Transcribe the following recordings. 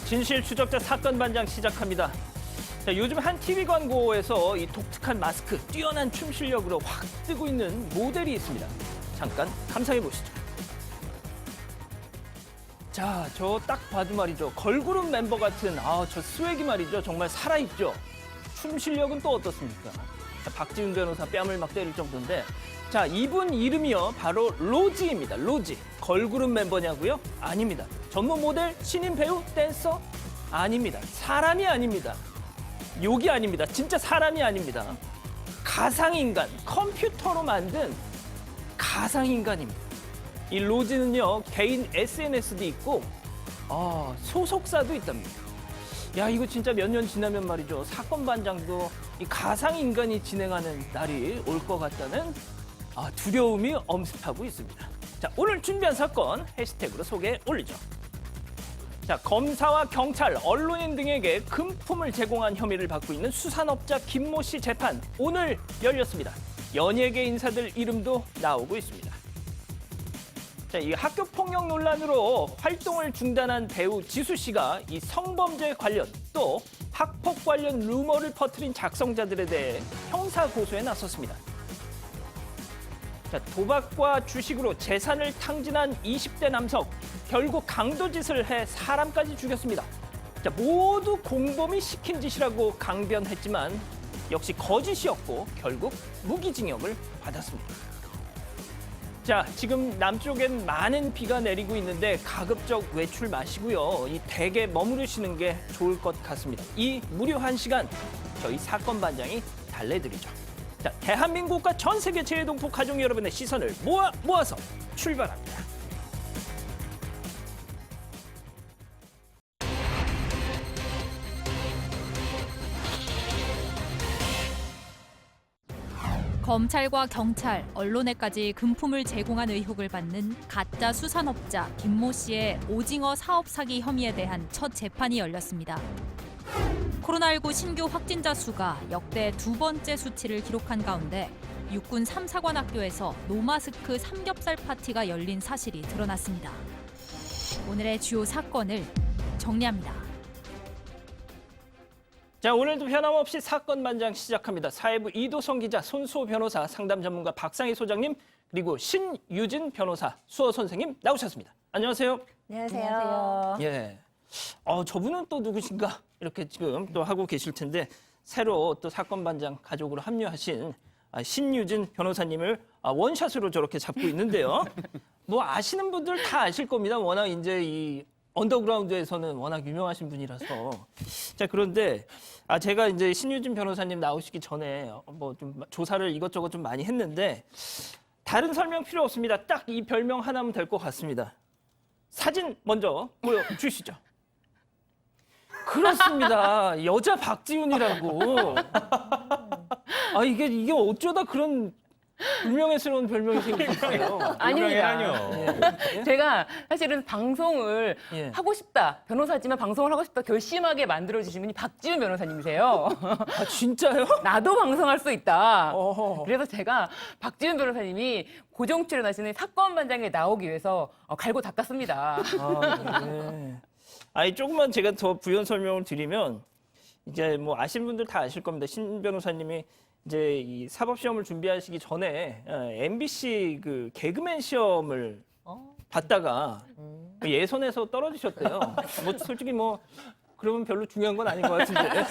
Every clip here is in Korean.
진실 추적자 사건 반장 시작합니다. 자, 요즘 한 TV 광고에서 이 독특한 마스크, 뛰어난 춤 실력으로 확 뜨고 있는 모델이 있습니다. 잠깐 감상해 보시죠. 자, 저 딱 봐도 말이죠. 걸그룹 멤버 같은 저 스웩이 말이죠. 정말 살아있죠. 춤 실력은 또 어떻습니까? 자, 박지훈 변호사 뺨을 막 때릴 정도인데, 자, 이분 이름이요. 바로 로지입니다. 로지. 걸그룹 멤버냐고요? 아닙니다. 전문 모델, 신인 배우, 댄서? 아닙니다. 사람이 아닙니다. 욕이 아닙니다. 진짜 사람이 아닙니다. 가상인간, 컴퓨터로 만든 가상인간입니다. 이 로지는요, 개인 SNS도 있고, 소속사도 있답니다. 야, 이거 진짜 몇 년 지나면 말이죠. 사건 반장도 이 가상인간이 진행하는 날이 올 것 같다는 두려움이 엄습하고 있습니다. 자, 오늘 준비한 사건 해시태그로 소개해 올리죠. 자, 검사와 경찰, 언론인 등에게 금품을 제공한 혐의를 받고 있는 수산업자 김모 씨 재판 오늘 열렸습니다. 연예계 인사들 이름도 나오고 있습니다. 자, 이 학교 폭력 논란으로 활동을 중단한 배우 지수 씨가 이 성범죄 관련 또 학폭 관련 루머를 퍼뜨린 작성자들에 대해 형사 고소에 나섰습니다. 자, 도박과 주식으로 재산을 탕진한 20대 남성, 결국 강도짓을 해 사람까지 죽였습니다. 자, 모두 공범이 시킨 짓이라고 강변했지만 역시 거짓이었고 결국 무기징역을 받았습니다. 자, 지금 남쪽엔 많은 비가 내리고 있는데 가급적 외출 마시고요. 이 댁에 머무르시는 게 좋을 것 같습니다. 이 무료 1시간 저희 사건 반장이 달래드리죠. 자, 대한민국과 전 세계 재해동포 가족 여러분의 시선을 모아서 출발합니다. 검찰과 경찰, 언론에까지 금품을 제공한 의혹을 받는 가짜 수산업자 김모 씨의 오징어 사업 사기 혐의에 대한 첫 재판이 열렸습니다. 코로나19 신규 확진자 수가 역대 두 번째 수치를 기록한 가운데 육군 3사관학교에서 노마스크 삼겹살 파티가 열린 사실이 드러났습니다. 오늘의 주요 사건을 정리합니다. 자, 오늘도 변함없이 사건 반장 시작합니다. 사회부 이도성 기자, 손수호 변호사, 상담 전문가 박상희 소장님, 그리고 신유진 변호사, 수호 선생님 나오셨습니다. 안녕하세요. 안녕하세요. 예. 저분은 또 누구신가? 이렇게 지금 또 하고 계실 텐데, 새로 또 사건 반장 가족으로 합류하신 신유진 변호사님을 원샷으로 저렇게 잡고 있는데요. 뭐 아시는 분들 다 아실 겁니다. 워낙 이제 이 언더그라운드에서는 워낙 유명하신 분이라서. 자, 그런데 제가 이제 신유진 변호사님 나오시기 전에 뭐 좀 조사를 이것저것 좀 많이 했는데 다른 설명 필요 없습니다. 딱 이 별명 하나면 될 것 같습니다. 사진 먼저 보여주시죠. 그렇습니다. 여자 박지훈이라고. 이게 어쩌다 그런 불명예스러운 별명이 생겼어요. 아닙니다. 예. 제가 사실은 방송을 하고 싶다, 변호사지만 방송을 하고 싶다 결심하게 만들어주신 분이 박지훈 변호사님이세요. 진짜요? 나도 방송할 수 있다. 어허. 그래서 제가 박지훈 변호사님이 고정 출연하시는 사건 반장에 나오기 위해서 갈고 닦았습니다. 네. 조금만 제가 더 부연 설명을 드리면 이제 뭐 아시는 분들 다 아실 겁니다. 신 변호사님이 이제 이 사법 시험을 준비하시기 전에 MBC 그 개그맨 시험을 봤다가 예선에서 떨어지셨대요. 뭐 솔직히 뭐 그러면 별로 중요한 건 아닌 것 같은데.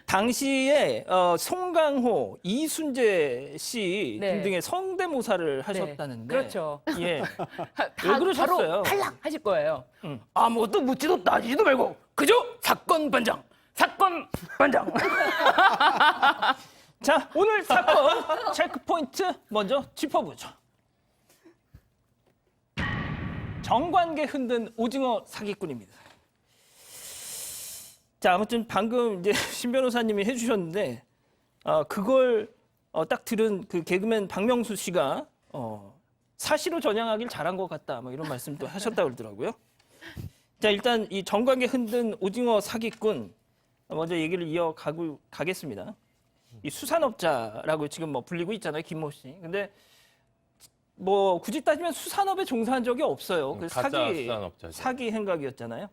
당시에 송강호, 이순재 씨 등등의 성대모사를 하셨다는데. 그렇죠. 예. 왜 그러셨어요? 바로 탈락 하실 거예요. 아무것도 묻지도 따지지도 말고 그저 사건 반장, 사건 반장. 자, 오늘 사건 체크포인트 먼저 짚어보죠. 정관계 흔든 오징어 사기꾼입니다. 자, 아무튼 방금 이제 신 변호사님이 해주셨는데 그걸 딱 들은 그 개그맨 박명수 씨가 사시로 전향하길 잘한 것 같다, 뭐 이런 말씀도 하셨다 그러더라고요. 자, 일단 이 정관계 흔든 오징어 사기꾼 먼저 얘기를 가겠습니다. 이 수산업자라고 지금 뭐 불리고 있잖아요, 김모 씨. 근데 뭐 굳이 따지면 수산업에 종사한 적이 없어요. 그 가짜 수산업자죠. 사기 행각이었잖아요.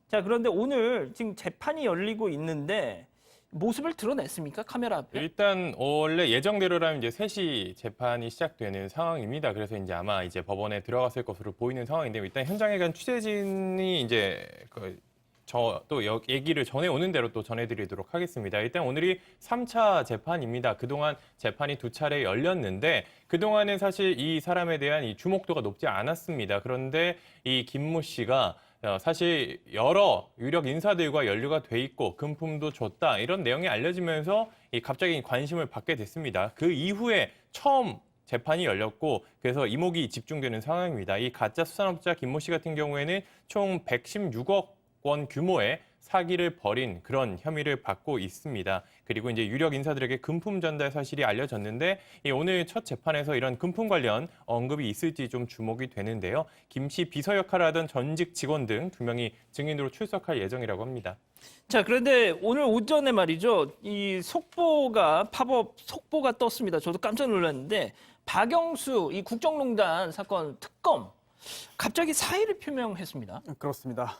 자, 그런데 오늘 지금 재판이 열리고 있는데 모습을 드러냈습니까? 카메라 앞에? 일단 원래 예정대로라면 이제 3시 재판이 시작되는 상황입니다. 그래서 이제 아마 이제 법원에 들어갔을 것으로 보이는 상황인데 일단 현장에 간 취재진이 이제 또 얘기를 전해오는 대로 또 전해드리도록 하겠습니다. 일단 오늘이 3차 재판입니다. 그동안 재판이 2차례 열렸는데 그동안은 사실 이 사람에 대한 이 주목도가 높지 않았습니다. 그런데 이 김모 씨가 사실 여러 유력 인사들과 연루가 돼 있고 금품도 줬다 이런 내용이 알려지면서 갑자기 관심을 받게 됐습니다. 그 이후에 처음 재판이 열렸고 그래서 이목이 집중되는 상황입니다. 이 가짜 수산업자 김모 씨 같은 경우에는 총 116억 원 규모의 사기를 벌인 그런 혐의를 받고 있습니다. 그리고 이제 유력 인사들에게 금품 전달 사실이 알려졌는데 오늘 첫 재판에서 이런 금품 관련 언급이 있을지 좀 주목이 되는데요. 김 씨 비서 역할을 하던 전직 직원 등 2명이 증인으로 출석할 예정이라고 합니다. 자, 그런데 오늘 오전에 말이죠. 이 팝업 속보가 떴습니다. 저도 깜짝 놀랐는데 박영수 이 국정농단 사건 특검 갑자기 사의를 표명했습니다. 그렇습니다.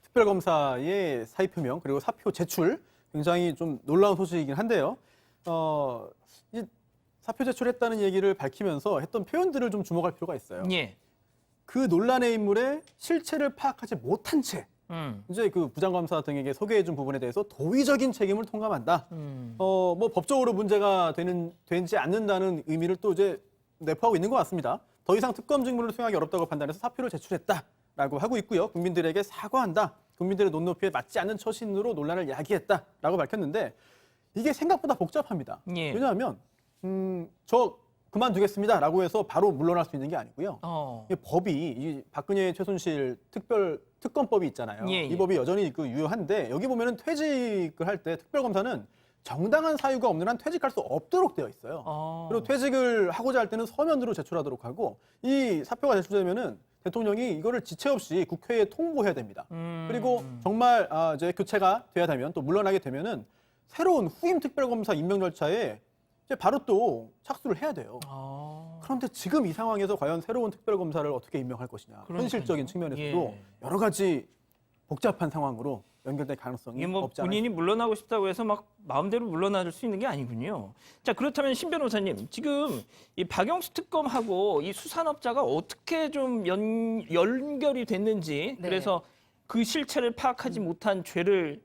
특별검사의 사의 표명 그리고 사표 제출 굉장히 좀 놀라운 소식이긴 한데요. 이 사표 제출했다는 얘기를 밝히면서 했던 표현들을 좀 주목할 필요가 있어요. 예. 그 논란의 인물의 실체를 파악하지 못한 채 이제 그 부장검사 등에게 소개해준 부분에 대해서 도의적인 책임을 통감한다. 뭐 법적으로 문제가 되지 않는다는 의미를 또 이제 내포하고 있는 것 같습니다. 더 이상 특검 직무를 수행하기 어렵다고 판단해서 사표를 제출했다라고 하고 있고요. 국민들에게 사과한다. 국민들의 눈높이에 맞지 않는 처신으로 논란을 야기했다라고 밝혔는데 이게 생각보다 복잡합니다. 예. 왜냐하면 저 그만두겠습니다라고 해서 바로 물러날 수 있는 게 아니고요. 이 법이 이 박근혜 최순실 특검법이 있잖아요. 예, 예. 이 법이 여전히 유효한데 여기 보면은 퇴직을 할 때 특별검사는 정당한 사유가 없는 한 퇴직할 수 없도록 되어 있어요. 그리고 퇴직을 하고자 할 때는 서면으로 제출하도록 하고 이 사표가 제출되면은 대통령이 이거를 지체 없이 국회에 통보해야 됩니다. 그리고 정말 이제 교체가 돼야 되면 또 물러나게 되면은 새로운 후임 특별검사 임명 절차에 이제 바로 또 착수를 해야 돼요. 그런데 지금 이 상황에서 과연 새로운 특별검사를 어떻게 임명할 것이냐. 그러니까요. 현실적인 측면에서도 예. 여러 가지 복잡한 상황으로 연결될 가능성이 이게 뭐 없지 않아요. 본인이 물러나고 싶다고 해서 막 마음대로 물러날 수 있는 게 아니군요. 자, 그렇다면 신 변호사님, 지금 이 박영수 특검하고 이 수산업자가 어떻게 좀 연결이 됐는지 네. 그래서 그 실체를 파악하지 못한 죄를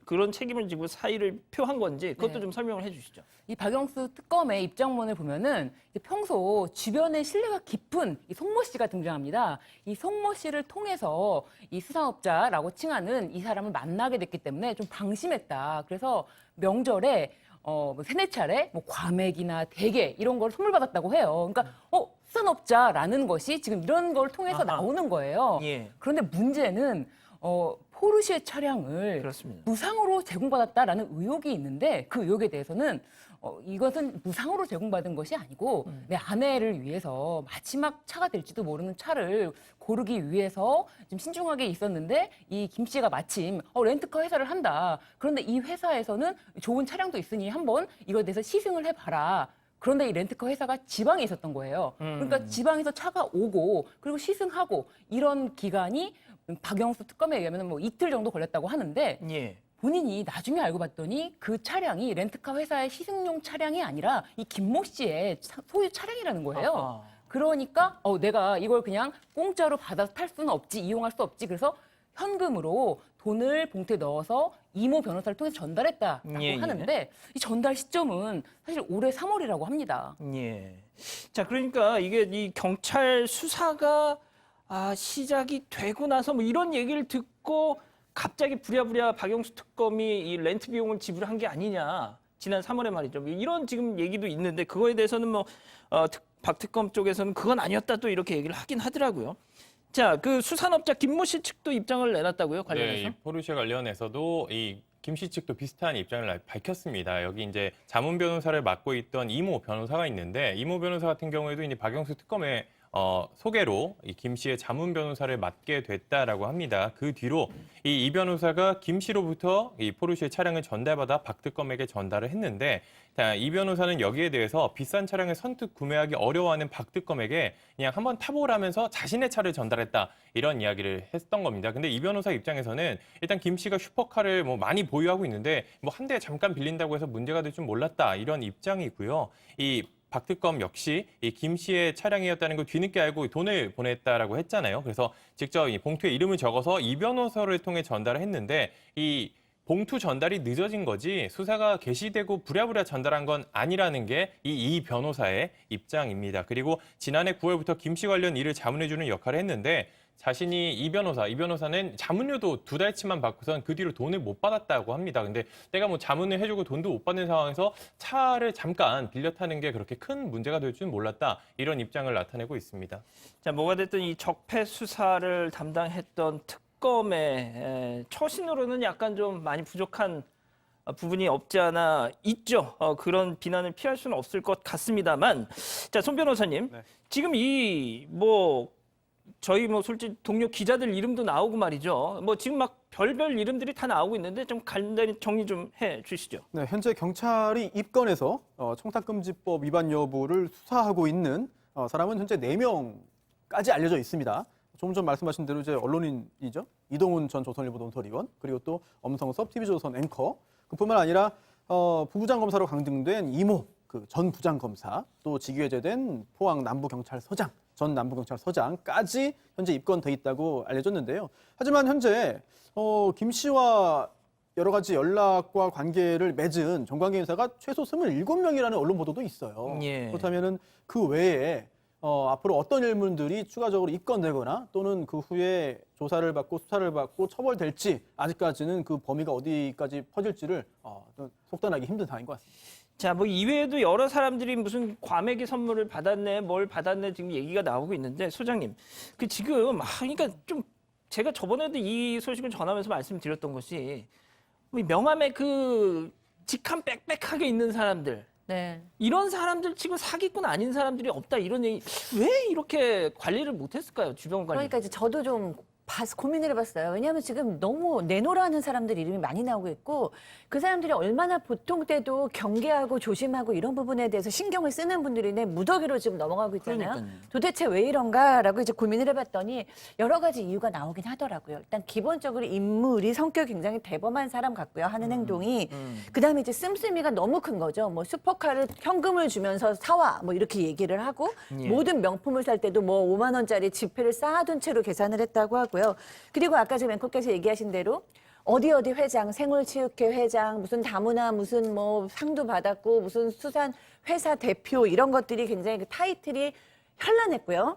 그런 책임을 지고 사의를 표한 건지 그것도 네. 좀 설명을 해주시죠. 이 박영수 특검의 입장문을 보면은 평소 주변에 신뢰가 깊은 이 송모 씨가 등장합니다. 이 송모 씨를 통해서 이 수산업자라고 칭하는 이 사람을 만나게 됐기 때문에 좀 방심했다. 그래서 명절에 뭐 3-4차례 뭐 과메기나 대게 이런 걸 선물 받았다고 해요. 그러니까 수산업자라는 것이 지금 이런 걸 통해서 아하. 나오는 거예요. 예. 그런데 문제는 포르쉐 차량을 그렇습니다. 무상으로 제공받았다라는 의혹이 있는데 그 의혹에 대해서는 이것은 무상으로 제공받은 것이 아니고 내 아내를 위해서 마지막 차가 될지도 모르는 차를 고르기 위해서 좀 신중하게 있었는데 이 김 씨가 마침 렌트카 회사를 한다. 그런데 이 회사에서는 좋은 차량도 있으니 한번 이거에 대해서 시승을 해봐라. 그런데 이 렌트카 회사가 지방에 있었던 거예요. 그러니까 지방에서 차가 오고 그리고 시승하고 이런 기간이 박영수 특검에 의하면 뭐 이틀 정도 걸렸다고 하는데 예. 본인이 나중에 알고 봤더니 그 차량이 렌트카 회사의 시승용 차량이 아니라 이 김모 씨의 소유 차량이라는 거예요. 아하. 그러니까 내가 이걸 그냥 공짜로 받아서 탈 수는 없지, 이용할 수 없지. 그래서 현금으로 돈을 봉투에 넣어서 이모 변호사를 통해서 전달했다라고 예, 예. 하는데 이 전달 시점은 사실 올해 3월이라고 합니다. 예. 자, 그러니까 이게 이 경찰 수사가 시작이 되고 나서 뭐 이런 얘기를 듣고 갑자기 부랴부랴 박영수 특검이 이 렌트 비용을 지불한 게 아니냐. 지난 3월에 말이죠. 뭐 이런 지금 얘기도 있는데 그거에 대해서는 뭐 박 특검 쪽에서는 그건 아니었다 또 이렇게 얘기를 하긴 하더라고요. 자, 그 수산업자 김모 씨 측도 입장을 내놨다고요, 관련해서? 네, 이 포르쉐 관련해서도 이 김 씨 측도 비슷한 입장을 밝혔습니다. 여기 이제 자문 변호사를 맡고 있던 이모 변호사가 있는데 이모 변호사 같은 경우에도 이제 박영수 특검에 소개로 이 김 씨의 자문 변호사를 맡게 됐다라고 합니다. 그 뒤로 이 변호사가 김 씨로부터 이 포르쉐 차량을 전달받아 박 특검에게 전달을 했는데, 자, 이 변호사는 여기에 대해서 비싼 차량을 선뜻 구매하기 어려워하는 박 특검에게 그냥 한번 타보라면서 자신의 차를 전달했다, 이런 이야기를 했던 겁니다. 근데 이 변호사 입장에서는 일단 김 씨가 슈퍼카를 뭐 많이 보유하고 있는데 뭐 한 대 잠깐 빌린다고 해서 문제가 될 줄 몰랐다, 이런 입장이고요. 이 박 특검 역시 이 김 씨의 차량이었다는 걸 뒤늦게 알고 돈을 보냈다라고 했잖아요. 그래서 직접 이 봉투에 이름을 적어서 이 변호사를 통해 전달을 했는데, 이 봉투 전달이 늦어진 거지 수사가 개시되고 부랴부랴 전달한 건 아니라는 게 이 변호사의 입장입니다. 그리고 지난해 9월부터 김 씨 관련 일을 자문해주는 역할을 했는데, 자신이 이 변호사는 자문료도 2달치만 받고선 그 뒤로 돈을 못 받았다고 합니다. 근데 내가 뭐 자문을 해주고 돈도 못 받는 상황에서 차를 잠깐 빌려 타는 게 그렇게 큰 문제가 될 줄은 몰랐다, 이런 입장을 나타내고 있습니다. 자, 뭐가 됐든 이 적폐 수사를 담당했던 특검의 처신으로는 약간 좀 많이 부족한 부분이 없지 않아 있죠. 그런 비난을 피할 수는 없을 것 같습니다만, 자, 손 변호사님, 네. 지금 저희 솔직히 동료 기자들 이름도 나오고 말이죠. 지금 막 별별 이름들이 다 나오고 있는데 좀 간단히 정리 좀 해주시죠. 네, 현재 경찰이 입건해서 청탁금지법 위반 여부를 수사하고 있는 사람은 현재 4명까지 알려져 있습니다. 조금 전 말씀하신 대로 이제 언론인이죠. 이동훈 전 조선일보 논설위원, 그리고 또 엄성섭 TV조선 앵커, 그뿐만 아니라 부부장 검사로 강등된 이모 전 부장검사, 또 직위해제된 포항 남부경찰서장, 전 남부경찰서장까지 현재 입건돼 있다고 알려졌는데요. 하지만 현재 김 씨와 여러 가지 연락과 관계를 맺은 정관계 인사가 최소 27명이라는 언론 보도도 있어요. 예. 그렇다면 그 외에 앞으로 어떤 인물들이 추가적으로 입건되거나 또는 그 후에 조사를 받고 수사를 받고 처벌될지 아직까지는 그 범위가 어디까지 퍼질지를 속단하기 힘든 상황인 것 같습니다. 자, 이외에도 여러 사람들이 무슨 과메기 선물을 받았네, 뭘 받았네, 지금 얘기가 나오고 있는데, 소장님, 지금, 그러니까 좀, 제가 저번에도 이 소식을 전하면서 말씀드렸던 것이, 명함에 직함 빽빽하게 있는 사람들, 네. 이런 사람들 치고 사기꾼 아닌 사람들이 없다, 이런 얘기, 왜 이렇게 관리를 못했을까요, 주변 관리? 그러니까 이제 저도 좀 고민을 해봤어요. 왜냐하면 지금 너무 내노라는 사람들 이름이 많이 나오고 있고, 그 사람들이 얼마나 보통 때도 경계하고 조심하고 이런 부분에 대해서 신경을 쓰는 분들인데 무더기로 지금 넘어가고 있잖아요. 그러니까요. 도대체 왜 이런가라고 이제 고민을 해봤더니 여러 가지 이유가 나오긴 하더라고요. 일단 기본적으로 인물이 성격이 굉장히 대범한 사람 같고요. 하는 행동이. 그다음에 이제 씀씀이가 너무 큰 거죠. 슈퍼카를 현금을 주면서 사와 이렇게 얘기를 하고, 예. 모든 명품을 살 때도 5만 원짜리 지폐를 쌓아둔 채로 계산을 했다고 하고요. 그리고 아까 지금 앵커께서 얘기하신 대로 어디 회장, 생활체육회 회장, 무슨 다문화 무슨 상도 받았고, 무슨 수산 회사 대표, 이런 것들이 굉장히 그 타이틀이 현란했고요.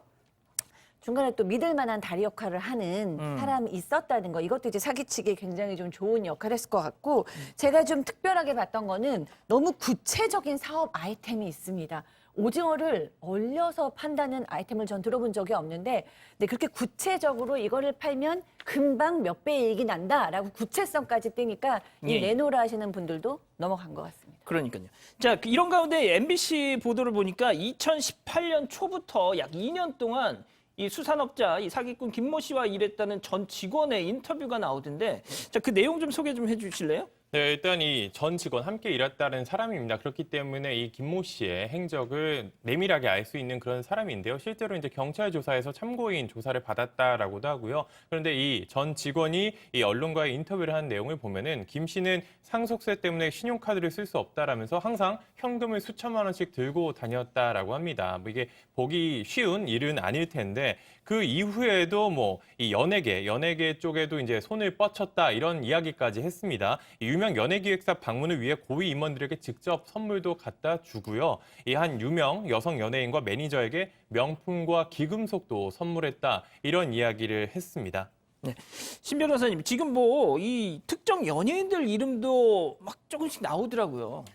중간에 또 믿을 만한 다리 역할을 하는 사람이 있었다는 거, 이것도 이제 사기치기에 굉장히 좀 좋은 역할을 했을 것 같고, 제가 좀 특별하게 봤던 거는 너무 구체적인 사업 아이템이 있습니다. 오징어를 얼려서 판다는 아이템을 전 들어본 적이 없는데, 근데 그렇게 구체적으로 이거를 팔면 금방 몇 배 이익이 난다라고 구체성까지 떼니까 이 예. 내노라 하시는 분들도 넘어간 것 같습니다. 그러니까요. 자, 이런 가운데 MBC 보도를 보니까 2018년 초부터 약 2년 동안 이 수산업자, 이 사기꾼 김모 씨와 일했다는 전 직원의 인터뷰가 나오던데, 자, 그 내용 좀 소개 좀 해주실래요? 네, 일단 이 전 직원 함께 일했다는 사람입니다. 그렇기 때문에 이 김모 씨의 행적을 내밀하게 알 수 있는 그런 사람인데요. 실제로 이제 경찰 조사에서 참고인 조사를 받았다라고도 하고요. 그런데 이 전 직원이 이 언론과의 인터뷰를 한 내용을 보면은 김 씨는 상속세 때문에 신용카드를 쓸 수 없다라면서 항상 현금을 수천만 원씩 들고 다녔다라고 합니다. 이게 보기 쉬운 일은 아닐 텐데, 그 이후에도 이 연예계 쪽에도 이제 손을 뻗쳤다, 이런 이야기까지 했습니다. 이 유명 연예기획사 방문을 위해 고위 임원들에게 직접 선물도 갖다 주고요. 이 한 유명 여성 연예인과 매니저에게 명품과 기금속도 선물했다, 이런 이야기를 했습니다. 네. 신 변호사님, 지금 이 특정 연예인들 이름도 막 조금씩 나오더라고요.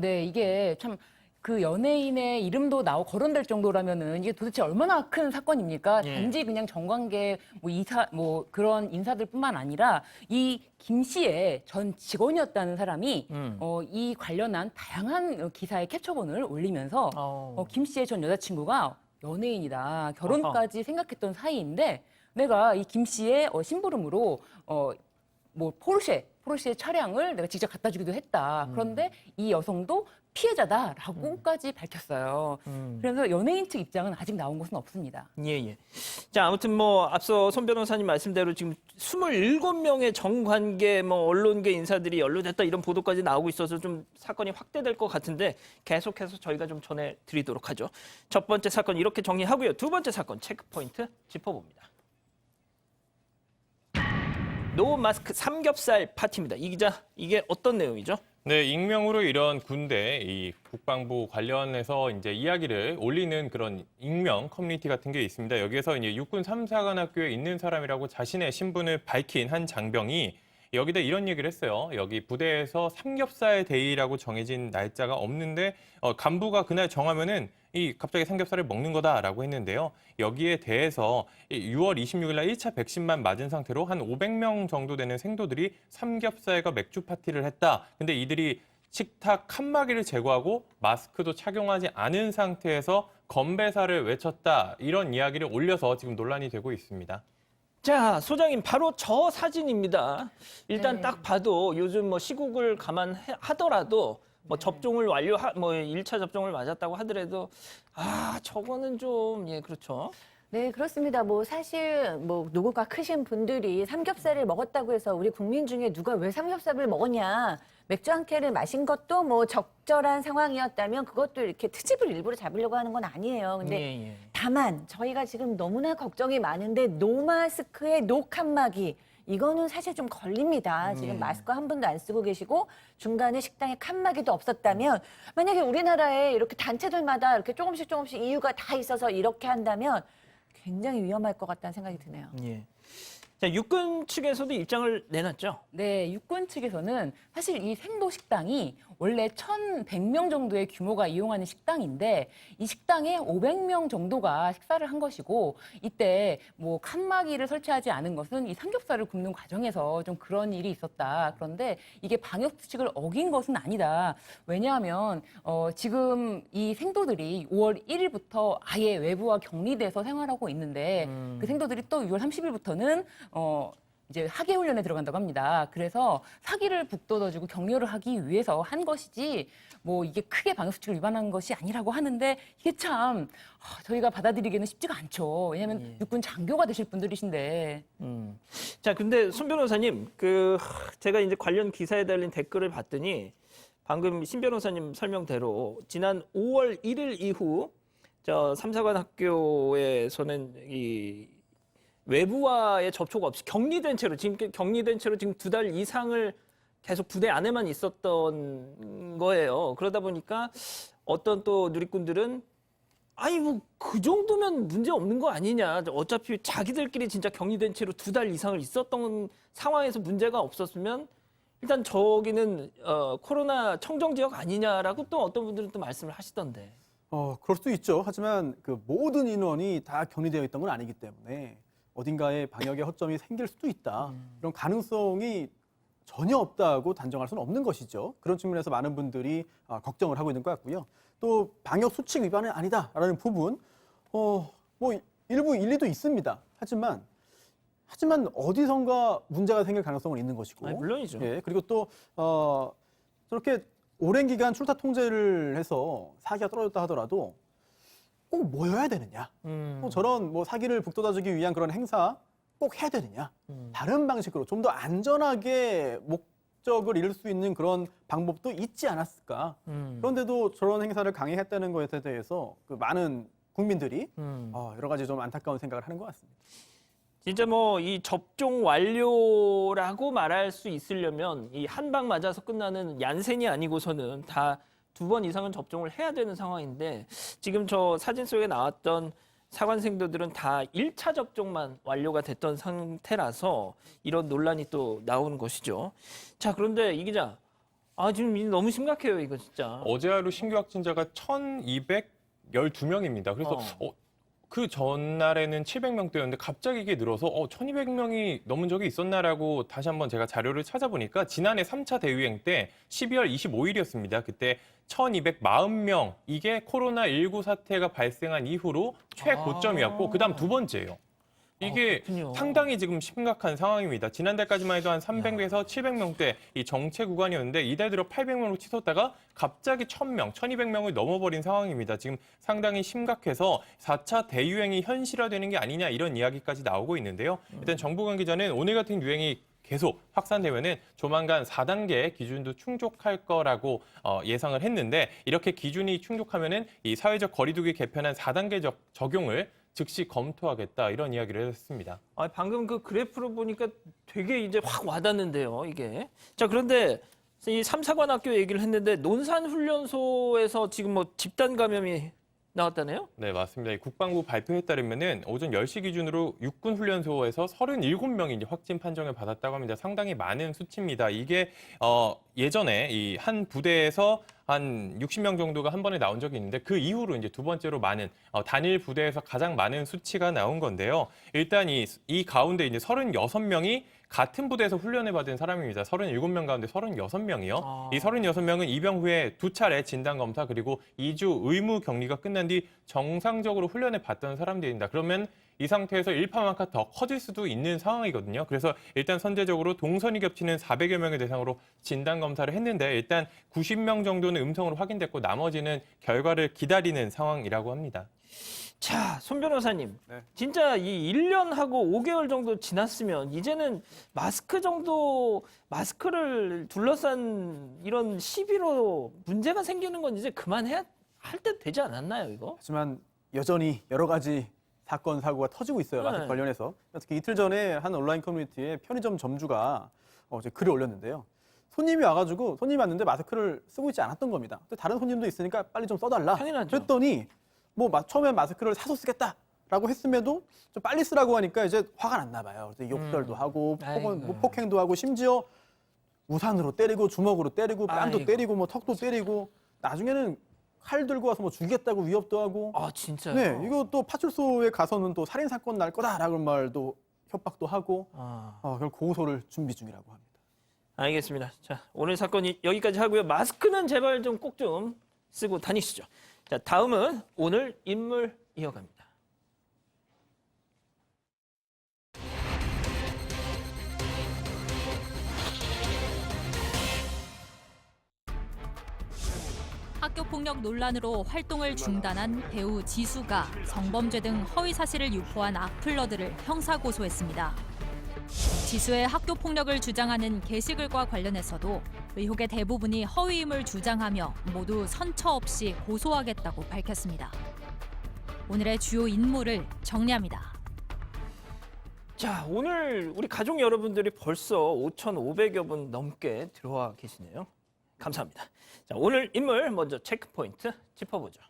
네, 이게 참 그 연예인의 이름도 거론될 정도라면은 이게 도대체 얼마나 큰 사건입니까? 예. 단지 그냥 정관계 이사 그런 인사들뿐만 아니라 이 김 씨의 전 직원이었다는 사람이 이 관련한 다양한 기사의 캡처본을 올리면서 김 씨의 전 여자친구가 연예인이다. 결혼까지 생각했던 사이인데 내가 이 김 씨의 심부름으로 뭐 포르쉐 차량을 내가 직접 갖다 주기도 했다. 그런데 이 여성도 피해자다라고까지 밝혔어요. 그래서 연예인 측 입장은 아직 나온 것은 없습니다. 예. 자, 아무튼 뭐 앞서 손 변호사님 말씀대로 지금 27명의 정관계 뭐 언론계 인사들이 연루됐다 이런 보도까지 나오고 있어서 좀 사건이 확대될 것 같은데 계속해서 저희가 좀 전해드리도록 하죠. 첫 번째 사건 이렇게 정리하고요. 두 번째 사건 체크포인트 짚어봅니다. 노 마스크 삼겹살 파티입니다. 이 기자, 이게 어떤 내용이죠? 네, 익명으로 이런 군대, 이 국방부 관련해서 이제 이야기를 올리는 그런 익명 커뮤니티 같은 게 있습니다. 여기에서 이제 육군 3사관학교에 있는 사람이라고 자신의 신분을 밝힌 한 장병이 여기다 이런 얘기를 했어요. 여기 부대에서 삼겹살 데이라고 정해진 날짜가 없는데 간부가 그날 정하면은 갑자기 삼겹살을 먹는 거다라고 했는데요. 여기에 대해서 6월 26일 날 1차 백신만 맞은 상태로 한 500명 정도 되는 생도들이 삼겹살과 맥주 파티를 했다. 근데 이들이 식탁 칸막이를 제거하고 마스크도 착용하지 않은 상태에서 건배사를 외쳤다. 이런 이야기를 올려서 지금 논란이 되고 있습니다. 자, 소장님 바로 저 사진입니다. 일단 네. 딱 봐도 요즘 뭐 시국을 감안하더라도 뭐 접종을 뭐 1차 접종을 맞았다고 하더라도 저거는 좀 그렇죠. 네, 그렇습니다. 뭐 사실 뭐 노고가 크신 분들이 삼겹살을 먹었다고 해서 우리 국민 중에 누가 왜 삼겹살을 먹었냐, 맥주 한 캔을 마신 것도 뭐 적절한 상황이었다면 그것도 이렇게 트집을 일부러 잡으려고 하는 건 아니에요. 근데 예. 다만 저희가 지금 너무나 걱정이 많은데 노마스크에 노칸막이 이거는 사실 좀 걸립니다. 지금 마스크 한 분도 안 쓰고 계시고 중간에 식당에 칸막이도 없었다면 만약에 우리나라에 이렇게 단체들마다 이렇게 조금씩 이유가 다 있어서 이렇게 한다면 굉장히 위험할 것 같다는 생각이 드네요. 예. 자, 육군 측에서도 입장을 내놨죠. 네, 육군 측에서는 사실 이 생도 식당이 원래 1,100명 정도의 규모가 이용하는 식당인데 이 식당에 500명 정도가 식사를 한 것이고 이때 뭐 칸막이를 설치하지 않은 것은 이 삼겹살을 굽는 과정에서 좀 그런 일이 있었다. 그런데 이게 방역 수칙을 어긴 것은 아니다. 왜냐하면 지금 이 생도들이 5월 1일부터 아예 외부와 격리돼서 생활하고 있는데 그 생도들이 또 6월 30일부터는 이제 사기 훈련에 들어간다고 합니다. 그래서 사기를 북돋아주고 격려를 하기 위해서 한 것이지 뭐 이게 크게 방역수칙을 위반한 것이 아니라고 하는데 이게 참 저희가 받아들이기는 쉽지가 않죠. 왜냐하면 육군 장교가 되실 분들이신데. 자, 근데 손 변호사님, 제가 이제 관련 기사에 달린 댓글을 봤더니 방금 신 변호사님 설명대로 지난 5월 1일 이후 저 삼사관 학교에서는 이 외부와의 접촉 없이 격리된 채로 지금 2달 이상을 계속 부대 안에만 있었던 거예요. 그러다 보니까 어떤 또 누리꾼들은 뭐 그 정도면 문제 없는 거 아니냐. 어차피 자기들끼리 진짜 격리된 채로 2달 이상을 있었던 상황에서 문제가 없었으면 일단 저기는 코로나 청정 지역 아니냐라고 또 어떤 분들은 또 말씀을 하시던데. 그럴 수도 있죠. 하지만 그 모든 인원이 다 격리되어 있던 건 아니기 때문에 어딘가에 방역의 허점이 생길 수도 있다. 이런 가능성이 전혀 없다고 단정할 수는 없는 것이죠. 그런 측면에서 많은 분들이 걱정을 하고 있는 것 같고요. 또 방역 수칙 위반은 아니다라는 부분, 뭐 일부 일리도 있습니다. 하지만 어디선가 문제가 생길 가능성은 있는 것이고. 물론이죠. 예, 그리고 또 저렇게 오랜 기간 출타 통제를 해서 사기가 떨어졌다 하더라도 꼭 모여야 되느냐? 또 저런 뭐 사기를 북돋아주기 위한 그런 행사 꼭 해야 되느냐? 다른 방식으로 좀 더 안전하게 목적을 이룰 수 있는 그런 방법도 있지 않았을까? 그런데도 저런 행사를 강행했다는 것에 대해서 그 많은 국민들이 여러 가지 좀 안타까운 생각을 하는 것 같습니다. 진짜 뭐 이 접종 완료라고 말할 수 있으려면 이 한 방 맞아서 끝나는 얀센이 아니고서는 다 2번 이상은 접종을 해야 되는 상황인데 지금 저 사진 속에 나왔던 사관생도들은 다 1차 접종만 완료가 됐던 상태라서 이런 논란이 또 나오는 것이죠. 자, 그런데 이 기자, 지금 너무 심각해요, 이거 진짜. 어제 하루 신규 확진자가 1,212명입니다. 그래서 그 전날에는 700명대였는데 갑자기 이게 늘어서 1200명이 넘은 적이 있었나라고 다시 한번 제가 자료를 찾아보니까 지난해 3차 대유행 때 12월 25일이었습니다. 그때 1240명, 이게 코로나19 사태가 발생한 이후로 최고점이었고 그다음 두 번째예요. 이게 그렇군요. 상당히 지금 심각한 상황입니다. 지난달까지만 해도 한 300에서 700명대 이 정체 구간이었는데 이달 들어 800명으로 치솟다가 갑자기 1000명, 1200명을 넘어버린 상황입니다. 지금 상당히 심각해서 4차 대유행이 현실화되는 게 아니냐 이런 이야기까지 나오고 있는데요. 일단 정부 관계자는 오늘 같은 유행이 계속 확산되면은 조만간 4단계 기준도 충족할 거라고 예상을 했는데 이렇게 기준이 충족하면은 이 사회적 거리두기 개편한 4단계적 적용을 즉시 검토하겠다 이런 이야기를 했습니다. 방금 그 그래프로 보니까 되게 이제 확 와닿는데요, 이게. 자, 그런데 이 삼사관학교 얘기를 했는데 논산훈련소에서 지금 뭐 집단 감염이 나왔다네요? 네, 맞습니다. 이 국방부 발표에 따르면은 오전 10시 기준으로 육군 훈련소에서 37명이 이제 확진 판정을 받았다고 합니다. 상당히 많은 수치입니다. 이게 예전에 이 한 부대에서 한 60명 정도가 한 번에 나온 적이 있는데 그 이후로 이제 두 번째로 많은 단일 부대에서 가장 많은 수치가 나온 건데요. 일단 이 가운데 이제 36명이 같은 부대에서 훈련을 받은 사람입니다. 37명 가운데 36명이요. 이 36명은 입영 후에 2차례 진단검사 그리고 2주 의무 격리가 끝난 뒤 정상적으로 훈련을 받던 사람들입니다. 그러면 이 상태에서 일파만파 더 커질 수도 있는 상황이거든요. 그래서 일단 선제적으로 동선이 겹치는 400여 명을 대상으로 진단검사를 했는데 일단 90명 정도는 음성으로 확인됐고 나머지는 결과를 기다리는 상황이라고 합니다. 자, 손 변호사님. 네. 진짜 이 1년하고 5개월 정도 지났으면 이제는 마스크를 둘러싼 이런 시비로 문제가 생기는 건 이제 그만해야 할 때 되지 않았나요, 이거? 하지만 여전히 여러 가지 사건, 사고가 터지고 있어요. 네. 마스크 관련해서. 특히 이틀 전에 한 온라인 커뮤니티에 편의점 점주가 이제 글을 올렸는데요. 손님이 왔는데 마스크를 쓰고 있지 않았던 겁니다. 근데 다른 손님도 있으니까 빨리 좀 써달라. 당연하죠. 그랬더니 처음에 마스크를 사서 쓰겠다라고 했음에도 좀 빨리 쓰라고 하니까 이제 화가 났나 봐요. 그래서 욕설도 하고 아이고. 폭행도 하고 심지어 우산으로 때리고 주먹으로 때리고 뺨도 아이고. 때리고 턱도 때리고 나중에는 칼 들고 와서 죽이겠다고 위협도 하고. 진짜요? 네, 이거 또 파출소에 가서는 또 살인 사건 날 거다라고 말도 협박도 하고 그걸 고소를 준비 중이라고 합니다. 알겠습니다. 자, 오늘 사건이 여기까지 하고요. 마스크는 제발 좀 꼭 좀 쓰고 다니시죠. 자, 다음은 오늘 인물 이어갑니다. 학교폭력 논란으로 활동을 중단한 배우 지수가 성범죄 등 허위 사실을 유포한 악플러들을 형사고소했습니다. 지수의 학교폭력을 주장하는 게시글과 관련해서도 의혹의 대부분이 허위임을 주장하며 모두 선처 없이 고소하겠다고 밝혔습니다. 오늘의 주요 인물을 정리합니다. 자, 오늘 우리 가족 여러분들이 벌써 5,500여 분 넘게 들어와 계시네요. 감사합니다. 자, 오늘 인물 먼저 체크포인트 짚어보죠.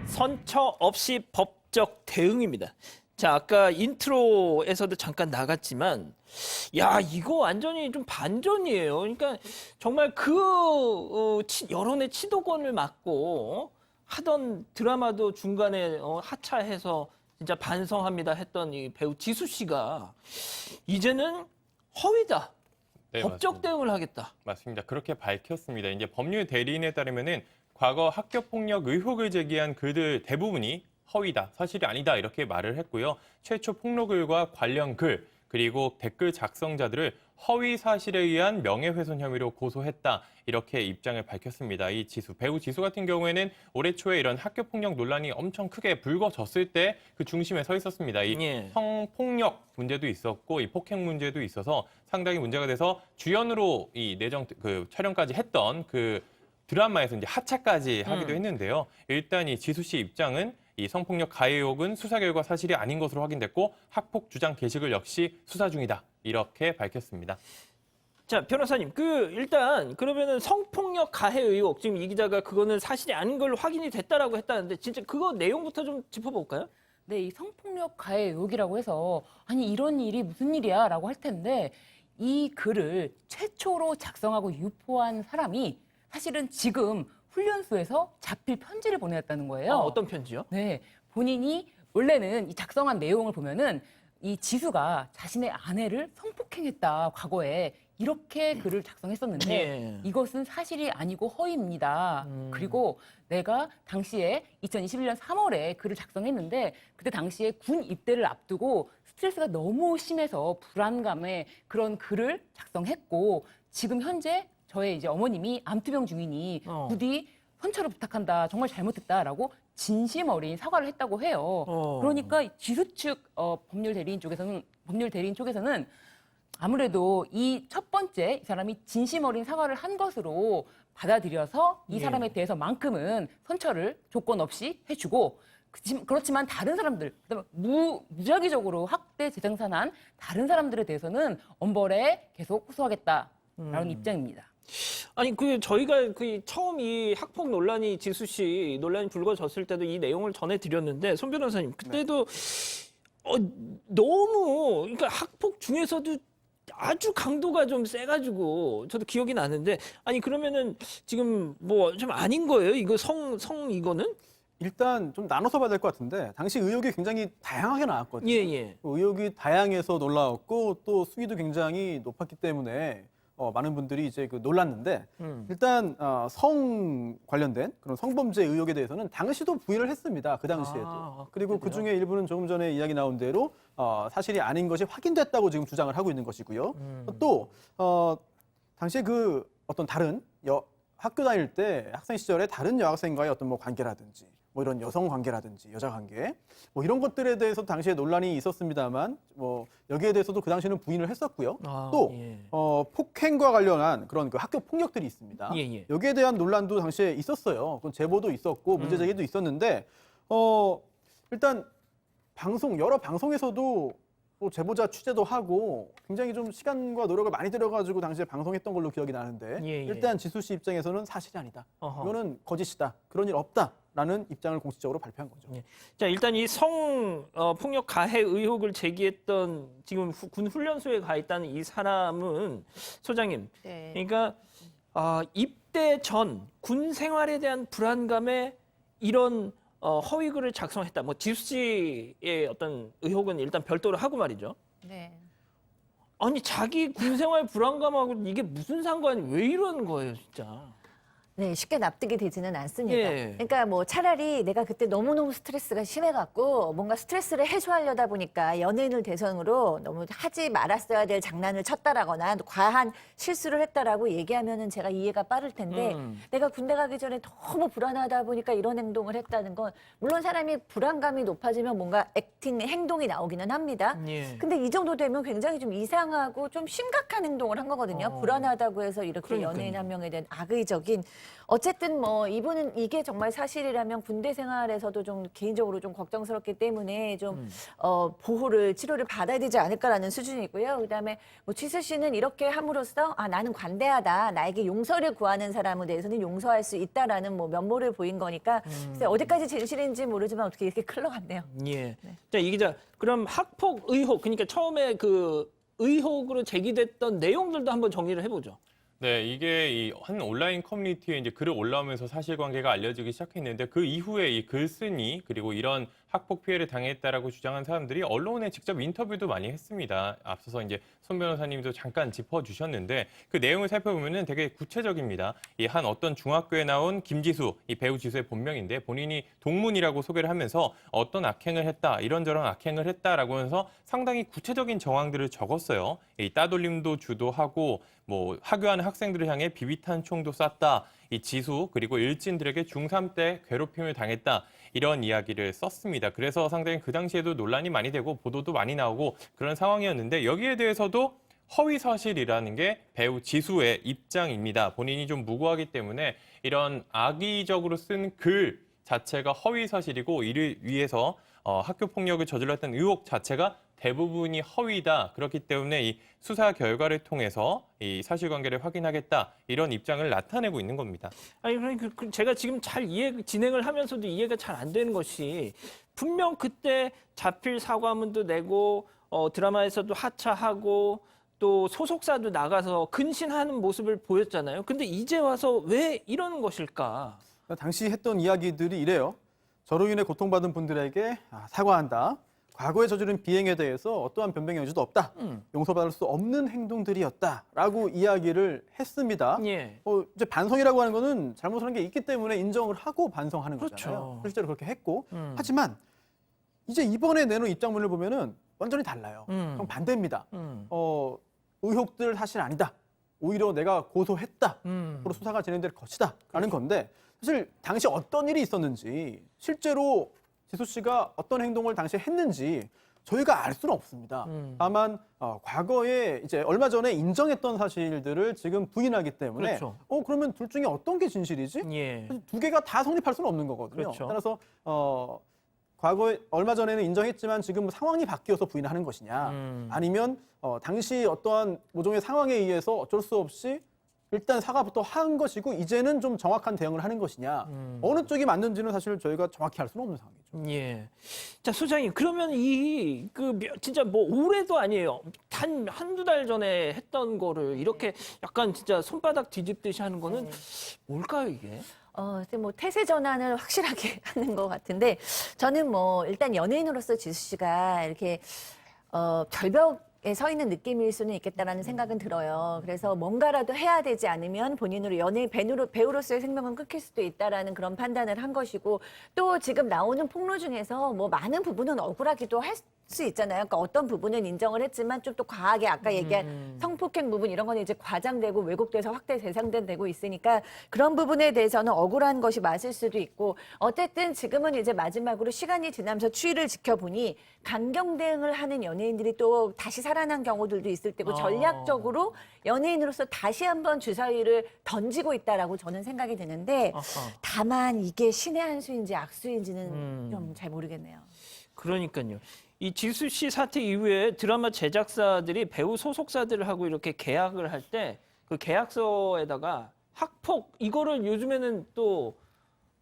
선처 없이 법적 대응입니다. 자, 아까 인트로에서도 잠깐 나갔지만 이거 완전히 좀 반전이에요. 그러니까 정말 여론의 치도권을 막고 하던 드라마도 중간에 하차해서 진짜 반성합니다 했던 이 배우 지수 씨가 이제는 허위다. 네, 법적 맞습니다. 대응을 하겠다. 맞습니다. 그렇게 밝혔습니다. 이제 법률 대리인에 따르면은 과거 학교폭력 의혹을 제기한 글들 대부분이 허위다, 사실이 아니다 이렇게 말을 했고요. 최초 폭로글과 관련 글 그리고 댓글 작성자들을 허위 사실에 의한 명예훼손 혐의로 고소했다 이렇게 입장을 밝혔습니다. 이 배우 지수 같은 경우에는 올해 초에 이런 학교폭력 논란이 엄청 크게 불거졌을 때 그 중심에 서 있었습니다. 이 예. 성폭력 문제도 있었고 이 폭행 문제도 있어서 상당히 문제가 돼서 주연으로 이 촬영까지 했던 그 드라마에서 이제 하차까지 하기도 했는데요. 일단 이 지수 씨 입장은 이 성폭력 가해 의혹은 수사 결과 사실이 아닌 것으로 확인됐고 학폭 주장 게시글 역시 수사 중이다 이렇게 밝혔습니다. 자, 변호사님, 일단 그러면은 성폭력 가해 의혹 지금 이 기자가 그거는 사실이 아닌 걸로 확인이 됐다라고 했다는데 진짜 그거 내용부터 좀 짚어볼까요? 네, 이 성폭력 가해 의혹이라고 해서 아니 이런 일이 무슨 일이야라고 할 텐데 이 글을 최초로 작성하고 유포한 사람이 사실은 지금 훈련소에서 자필 편지를 보내왔다는 거예요. 어떤 편지요? 네, 본인이 원래는 이 작성한 내용을 보면은 이 지수가 자신의 아내를 성폭행했다 과거에 이렇게 글을 작성했었는데 예. 이것은 사실이 아니고 허위입니다. 그리고 내가 당시에 2021년 3월에 글을 작성했는데 그때 당시에 군 입대를 앞두고 스트레스가 너무 심해서 불안감에 그런 글을 작성했고 지금 현재 저의 이제 어머님이 암투병 중이니 부디 헌처를 부탁한다. 정말 잘못했다라고 진심 어린 사과를 했다고 해요. 그러니까 지수 측 법률 대리인 쪽에서는 아무래도 이 첫 번째 이 사람이 진심 어린 사과를 한 것으로 받아들여서 이 사람에 대해서만큼은 선처를 조건 없이 해주고 그렇지만 다른 사람들, 그다음에 무작위적으로 학대 재생산한 다른 사람들에 대해서는 엄벌에 계속 호소하겠다라는 입장입니다. 아니 저희가 처음 이 학폭 논란이 지수 씨 논란이 불거졌을 때도 이 내용을 전해드렸는데 손 변호사님 그때도 너무 그러니까 학폭 중에서도 아주 강도가 좀 세가지고 저도 기억이 나는데 아니 그러면은 지금 뭐 좀 아닌 거예요? 이거 성 이거는? 일단 좀 나눠서 봐야 될 것 같은데 당시 의혹이 굉장히 다양하게 나왔거든요. 예. 의혹이 다양해서 놀라웠고 또 수위도 굉장히 높았기 때문에 많은 분들이 이제 놀랐는데 일단 성 관련된 그런 성범죄 의혹에 대해서는 당시도 부인을 했습니다. 그 당시에도. 그리고 그 중에 일부는 조금 전에 이야기 나온 대로 사실이 아닌 것이 확인됐다고 지금 주장을 하고 있는 것이고요. 또 당시에 어떤 다른 학교 다닐 때 학생 시절에 다른 여학생과의 어떤 뭐 관계라든지 뭐 이런 여성 관계라든지 여자 관계 뭐 이런 것들에 대해서 당시에 논란이 있었습니다만 뭐 여기에 대해서도 그 당시에는 부인을 했었고요. 또 폭행과 관련한 그런 학교 폭력들이 있습니다. 여기에 대한 논란도 당시에 있었어요. 그건 제보도 있었고 문제 제기도 있었는데 일단 여러 방송에서도 또 제보자 취재도 하고 굉장히 좀 시간과 노력을 많이 들여가지고 당시에 방송했던 걸로 기억이 나는데 일단 지수 씨 입장에서는 사실이 아니다. 이거는 거짓이다. 그런 일 없다라는 입장을 공식적으로 발표한 거죠. 자 일단 이 폭력 가해 의혹을 제기했던 지금 군 훈련소에 가 있다는 이 사람은 소장님, 그러니까 입대 전 군 생활에 대한 불안감에 이런 허위 글을 작성했다. 뭐 지수 씨의 어떤 의혹은 일단 별도로 하고 말이죠. 네. 아니 자기 군 생활 불안감하고 이게 무슨 상관이 왜 이러는 거예요, 진짜? 네, 쉽게 납득이 되지는 않습니다. 예. 그러니까 뭐 차라리 내가 그때 너무너무 스트레스가 심해갖고 뭔가 스트레스를 해소하려다 보니까 연예인을 대상으로 너무 하지 말았어야 될 장난을 쳤다라거나 과한 실수를 했다라고 얘기하면은 제가 이해가 빠를 텐데 내가 군대 가기 전에 너무 불안하다 보니까 이런 행동을 했다는 건 물론 사람이 불안감이 높아지면 뭔가 행동이 나오기는 합니다. 근데 이 정도 되면 굉장히 좀 이상하고 좀 심각한 행동을 한 거거든요. 불안하다고 해서 이렇게 그러니까요. 연예인 한 명에 대한 악의적인 어쨌든 뭐 이분은 이게 정말 사실이라면 군대 생활에서도 좀 개인적으로 좀 걱정스럽기 때문에 좀 보호를 치료를 받아야 되지 않을까라는 수준이고요. 그다음에 뭐 지수 씨는 이렇게 함으로써 나는 관대하다. 나에게 용서를 구하는 사람에 대해서는 용서할 수 있다라는 뭐 면모를 보인 거니까 글쎄 어디까지 진실인지 모르지만 어떻게 이렇게 흘러갔네요. 예. 자, 이 기자, 그럼 학폭 의혹, 그러니까 처음에 의혹으로 제기됐던 내용들도 한번 정리를 해보죠. 네, 이게 한 온라인 커뮤니티에 이제 글을 올라오면서 사실관계가 알려지기 시작했는데 그 이후에 이 글쓴이 그리고 이런 학폭 피해를 당했다라고 주장한 사람들이 언론에 직접 인터뷰도 많이 했습니다. 앞서서 이제 손 변호사님도 잠깐 짚어주셨는데 그 내용을 살펴보면은 되게 구체적입니다. 이 한 어떤 중학교에 나온 김지수, 이 배우 지수의 본명인데 본인이 동문이라고 소개를 하면서 어떤 악행을 했다, 이런저런 악행을 했다라고 하면서 상당히 구체적인 정황들을 적었어요. 이 따돌림도 주도하고 뭐 하교하는 학생들을 향해 비비탄 총도 쐈다. 이 지수 그리고 일진들에게 중3 때 괴롭힘을 당했다. 이런 이야기를 썼습니다. 그래서 상당히 그 당시에도 논란이 많이 되고 보도도 많이 나오고 그런 상황이었는데 여기에 대해서도 허위 사실이라는 게 배우 지수의 입장입니다. 본인이 좀 무고하기 때문에 이런 악의적으로 쓴 글 자체가 허위 사실이고 이를 위해서 학교 폭력을 저질렀던 의혹 자체가 대부분이 허위다. 그렇기 때문에 이 수사 결과를 통해서 이 사실관계를 확인하겠다. 이런 입장을 나타내고 있는 겁니다. 아니, 그러니까 제가 지금 잘 진행을 하면서도 이해가 잘 안 되는 것이 분명 그때 자필 사과문도 내고 드라마에서도 하차하고 또 소속사도 나가서 근신하는 모습을 보였잖아요. 근데 이제 와서 왜 이러는 것일까? 당시 했던 이야기들이 이래요. 저로 인해 고통받은 분들에게 사과한다. 과거에 저지른 비행에 대해서 어떠한 변명의 여지도 없다. 용서받을 수 없는 행동들이었다라고 이야기를 했습니다. 예. 이제 반성이라고 하는 거는 잘못한 게 있기 때문에 인정을 하고 반성하는 그렇죠. 거잖아요. 실제로 그렇게 했고. 하지만 이제 이번에 내놓은 입장문을 보면은 완전히 달라요. 정반대입니다. 의혹들 사실 아니다. 오히려 내가 고소했다. 앞으로 수사가 진행될 것이다. 라는 건데 사실 당시 어떤 일이 있었는지 실제로 지수 씨가 어떤 행동을 당시에 했는지 저희가 알 수는 없습니다. 다만 과거에 이제 얼마 전에 인정했던 사실들을 지금 부인하기 때문에 그렇죠. 그러면 둘 중에 어떤 게 진실이지? 예. 사실 두 개가 다 성립할 수는 없는 거거든요. 그렇죠. 따라서 과거에 얼마 전에는 인정했지만 지금 상황이 바뀌어서 부인하는 것이냐, 아니면 당시 어떠한 모종의 상황에 의해서 어쩔 수 없이 일단 사과부터 한 것이고 이제는 좀 정확한 대응을 하는 것이냐, 어느 쪽이 맞는지는 사실 저희가 정확히 알 수는 없는 상황이죠. 예. 자, 소장님, 그러면 진짜 뭐 올해도 아니에요. 단 한두 달 전에 했던 거를 이렇게 약간 진짜 손바닥 뒤집듯이 하는 거는 뭘까요, 이게? 근데 뭐 태세 전환을 확실하게 하는 것 같은데 저는 뭐 일단 연예인으로서 지수 씨가 이렇게 결벽에 서 있는 느낌일 수는 있겠다라는 생각은 들어요. 그래서 뭔가라도 해야 되지 않으면 본인으로 배우로서의 생명은 끊길 수도 있다라는 그런 판단을 한 것이고 또 지금 나오는 폭로 중에서 뭐 많은 부분은 억울하기도 할 수 있잖아요. 그러니까 어떤 부분은 인정을 했지만 좀 또 과하게 아까 얘기한 성폭행 부분 이런 거는 이제 과장되고 왜곡돼서 확대 재상되고 있으니까 그런 부분에 대해서는 억울한 것이 맞을 수도 있고 어쨌든 지금은 이제 마지막으로 시간이 지나면서 추이를 지켜보니 강경 대응을 하는 연예인들이 또 다시 살아난 경우들도 있을 테고 전략적으로 연예인으로서 다시 한번 주사위를 던지고 있다라고 저는 생각이 드는데 다만 이게 신의 한 수인지 악수인지는 좀 잘 모르겠네요. 그러니까요. 이 지수 씨 사태 이후에 드라마 제작사들이 배우 소속사들하고 이렇게 계약을 할 때 그 계약서에다가 학폭 이거를 요즘에는 또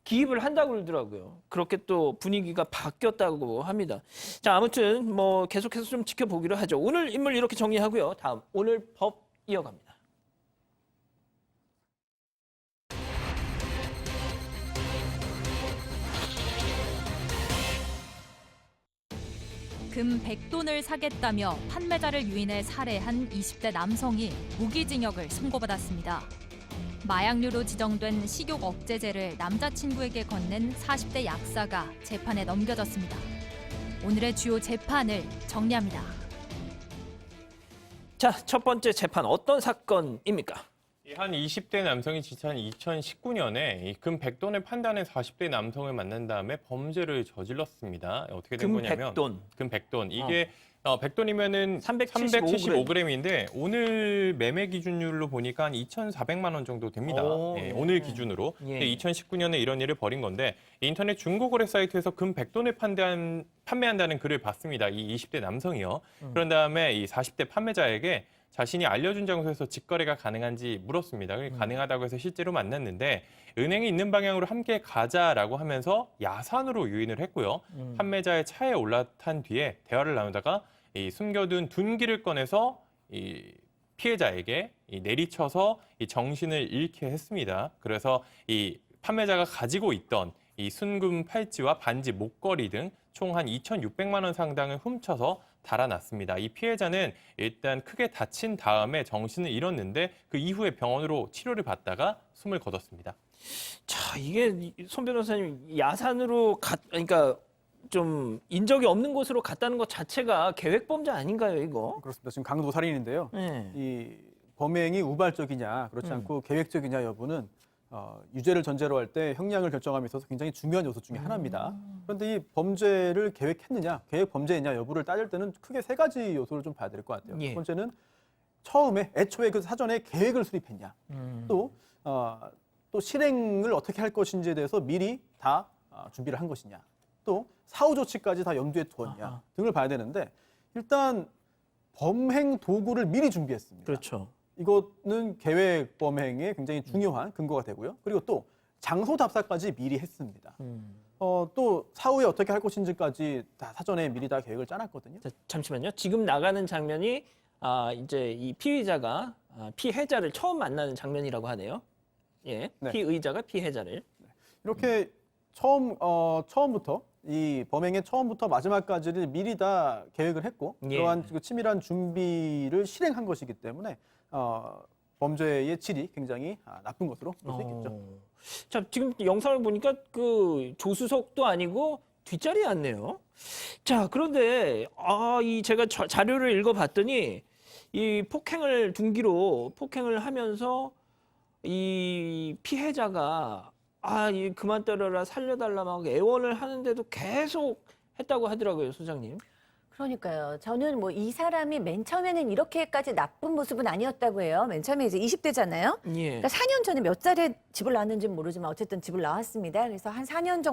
기입을 한다고 그러더라고요. 그렇게 또 분위기가 바뀌었다고 합니다. 자, 아무튼 뭐 계속해서 좀 지켜보기로 하죠. 오늘 인물 이렇게 정리하고요. 다음 오늘 법 이어갑니다. 금 100돈을 사겠다며 판매자를 유인해 살해한 20대 남성이 무기징역을 선고받았습니다. 마약류로 지정된 식욕 억제제를 남자친구에게 건넨 40대 약사가 재판에 넘겨졌습니다. 오늘의 주요 재판을 정리합니다. 자, 첫 번째 재판 어떤 사건입니까? 한 20대 남성이 지난 2019년에 금 100돈을 판다는 40대 남성을 만난 다음에 범죄를 저질렀습니다. 어떻게 된 거냐면 금 100돈. 이게 100돈이면은 375g인데 오늘 매매 기준율로 보니까 한 2,400만 원 정도 됩니다. 예, 오늘 기준으로. 예. 2019년에 이런 일을 벌인 건데 인터넷 중고거래 사이트에서 금 100돈을 판매한다는 글을 봤습니다. 이 20대 남성이요. 그런 다음에 이 40대 판매자에게 자신이 알려준 장소에서 직거래가 가능한지 물었습니다. 가능하다고 해서 실제로 만났는데 은행이 있는 방향으로 함께 가자라고 하면서 야산으로 유인을 했고요. 판매자의 차에 올라탄 뒤에 대화를 나누다가 이 숨겨둔 둔기를 꺼내서 이 피해자에게 내리쳐서 이 정신을 잃게 했습니다. 그래서 이 판매자가 가지고 있던 이 순금 팔찌와 반지, 목걸이 등 총 한 2,600만 원 상당을 훔쳐서 달아났습니다. 이 피해자는 일단 크게 다친 다음에 정신을 잃었는데 그 이후에 병원으로 치료를 받다가 숨을 거뒀습니다. 자, 이게 손 변호사님 야산으로 그러니까 좀 인적이 없는 곳으로 갔다는 것 자체가 계획 범죄 아닌가요, 이거? 그렇습니다. 지금 강도 살인인데요. 네. 이 범행이 우발적이냐 그렇지 않고 계획적이냐 여부는 유죄를 전제로 할 때 형량을 결정함에 있어서 굉장히 중요한 요소 중에 하나입니다. 그런데 이 범죄를 계획했느냐, 계획 범죄이냐 여부를 따질 때는 크게 세 가지 요소를 좀 봐야 될 것 같아요. 예. 첫 번째는 애초에 그 사전에 계획을 수립했냐, 또 실행을 어떻게 할 것인지에 대해서 미리 다 준비를 한 것이냐, 또 사후 조치까지 다 염두에 두었냐 등을 봐야 되는데 일단 범행 도구를 미리 준비했습니다. 그렇죠. 이거는 계획 범행에 굉장히 중요한 근거가 되고요. 그리고 또 장소 답사까지 미리 했습니다. 또 사후에 어떻게 할 것인지까지 다 사전에 미리 다 계획을 짜놨거든요. 자, 잠시만요. 지금 나가는 장면이 이제 이 피의자가 피해자를 처음 만나는 장면이라고 하네요. 예, 네. 피의자가 피해자를. 이렇게 처음부터 이 범행의 처음부터 마지막까지를 미리 다 계획을 했고 예. 그러한 그 치밀한 준비를 실행한 것이기 때문에 범죄의 질이 굉장히 나쁜 것으로 볼 수 있겠죠. 자, 지금 영상을 보니까 그 조수석도 아니고 뒷자리에 앉네요. 자, 그런데 제가 자료를 읽어봤더니 이 폭행을 둔기로 폭행을 하면서 이 피해자가 그만 때려라 살려달라 막 애원을 하는데도 계속 했다고 하더라고요, 소장님. 그러니까요. 저는 뭐 이 사람이 맨 처음에는 이렇게까지 나쁜 모습은 아니었다고 해요. 맨 처음에 이제 20대잖아요. 예. 그러니까 4년 전에 몇 살에 집을 나왔는지는 모르지만 어쨌든 집을 나왔습니다. 그래서 한 4년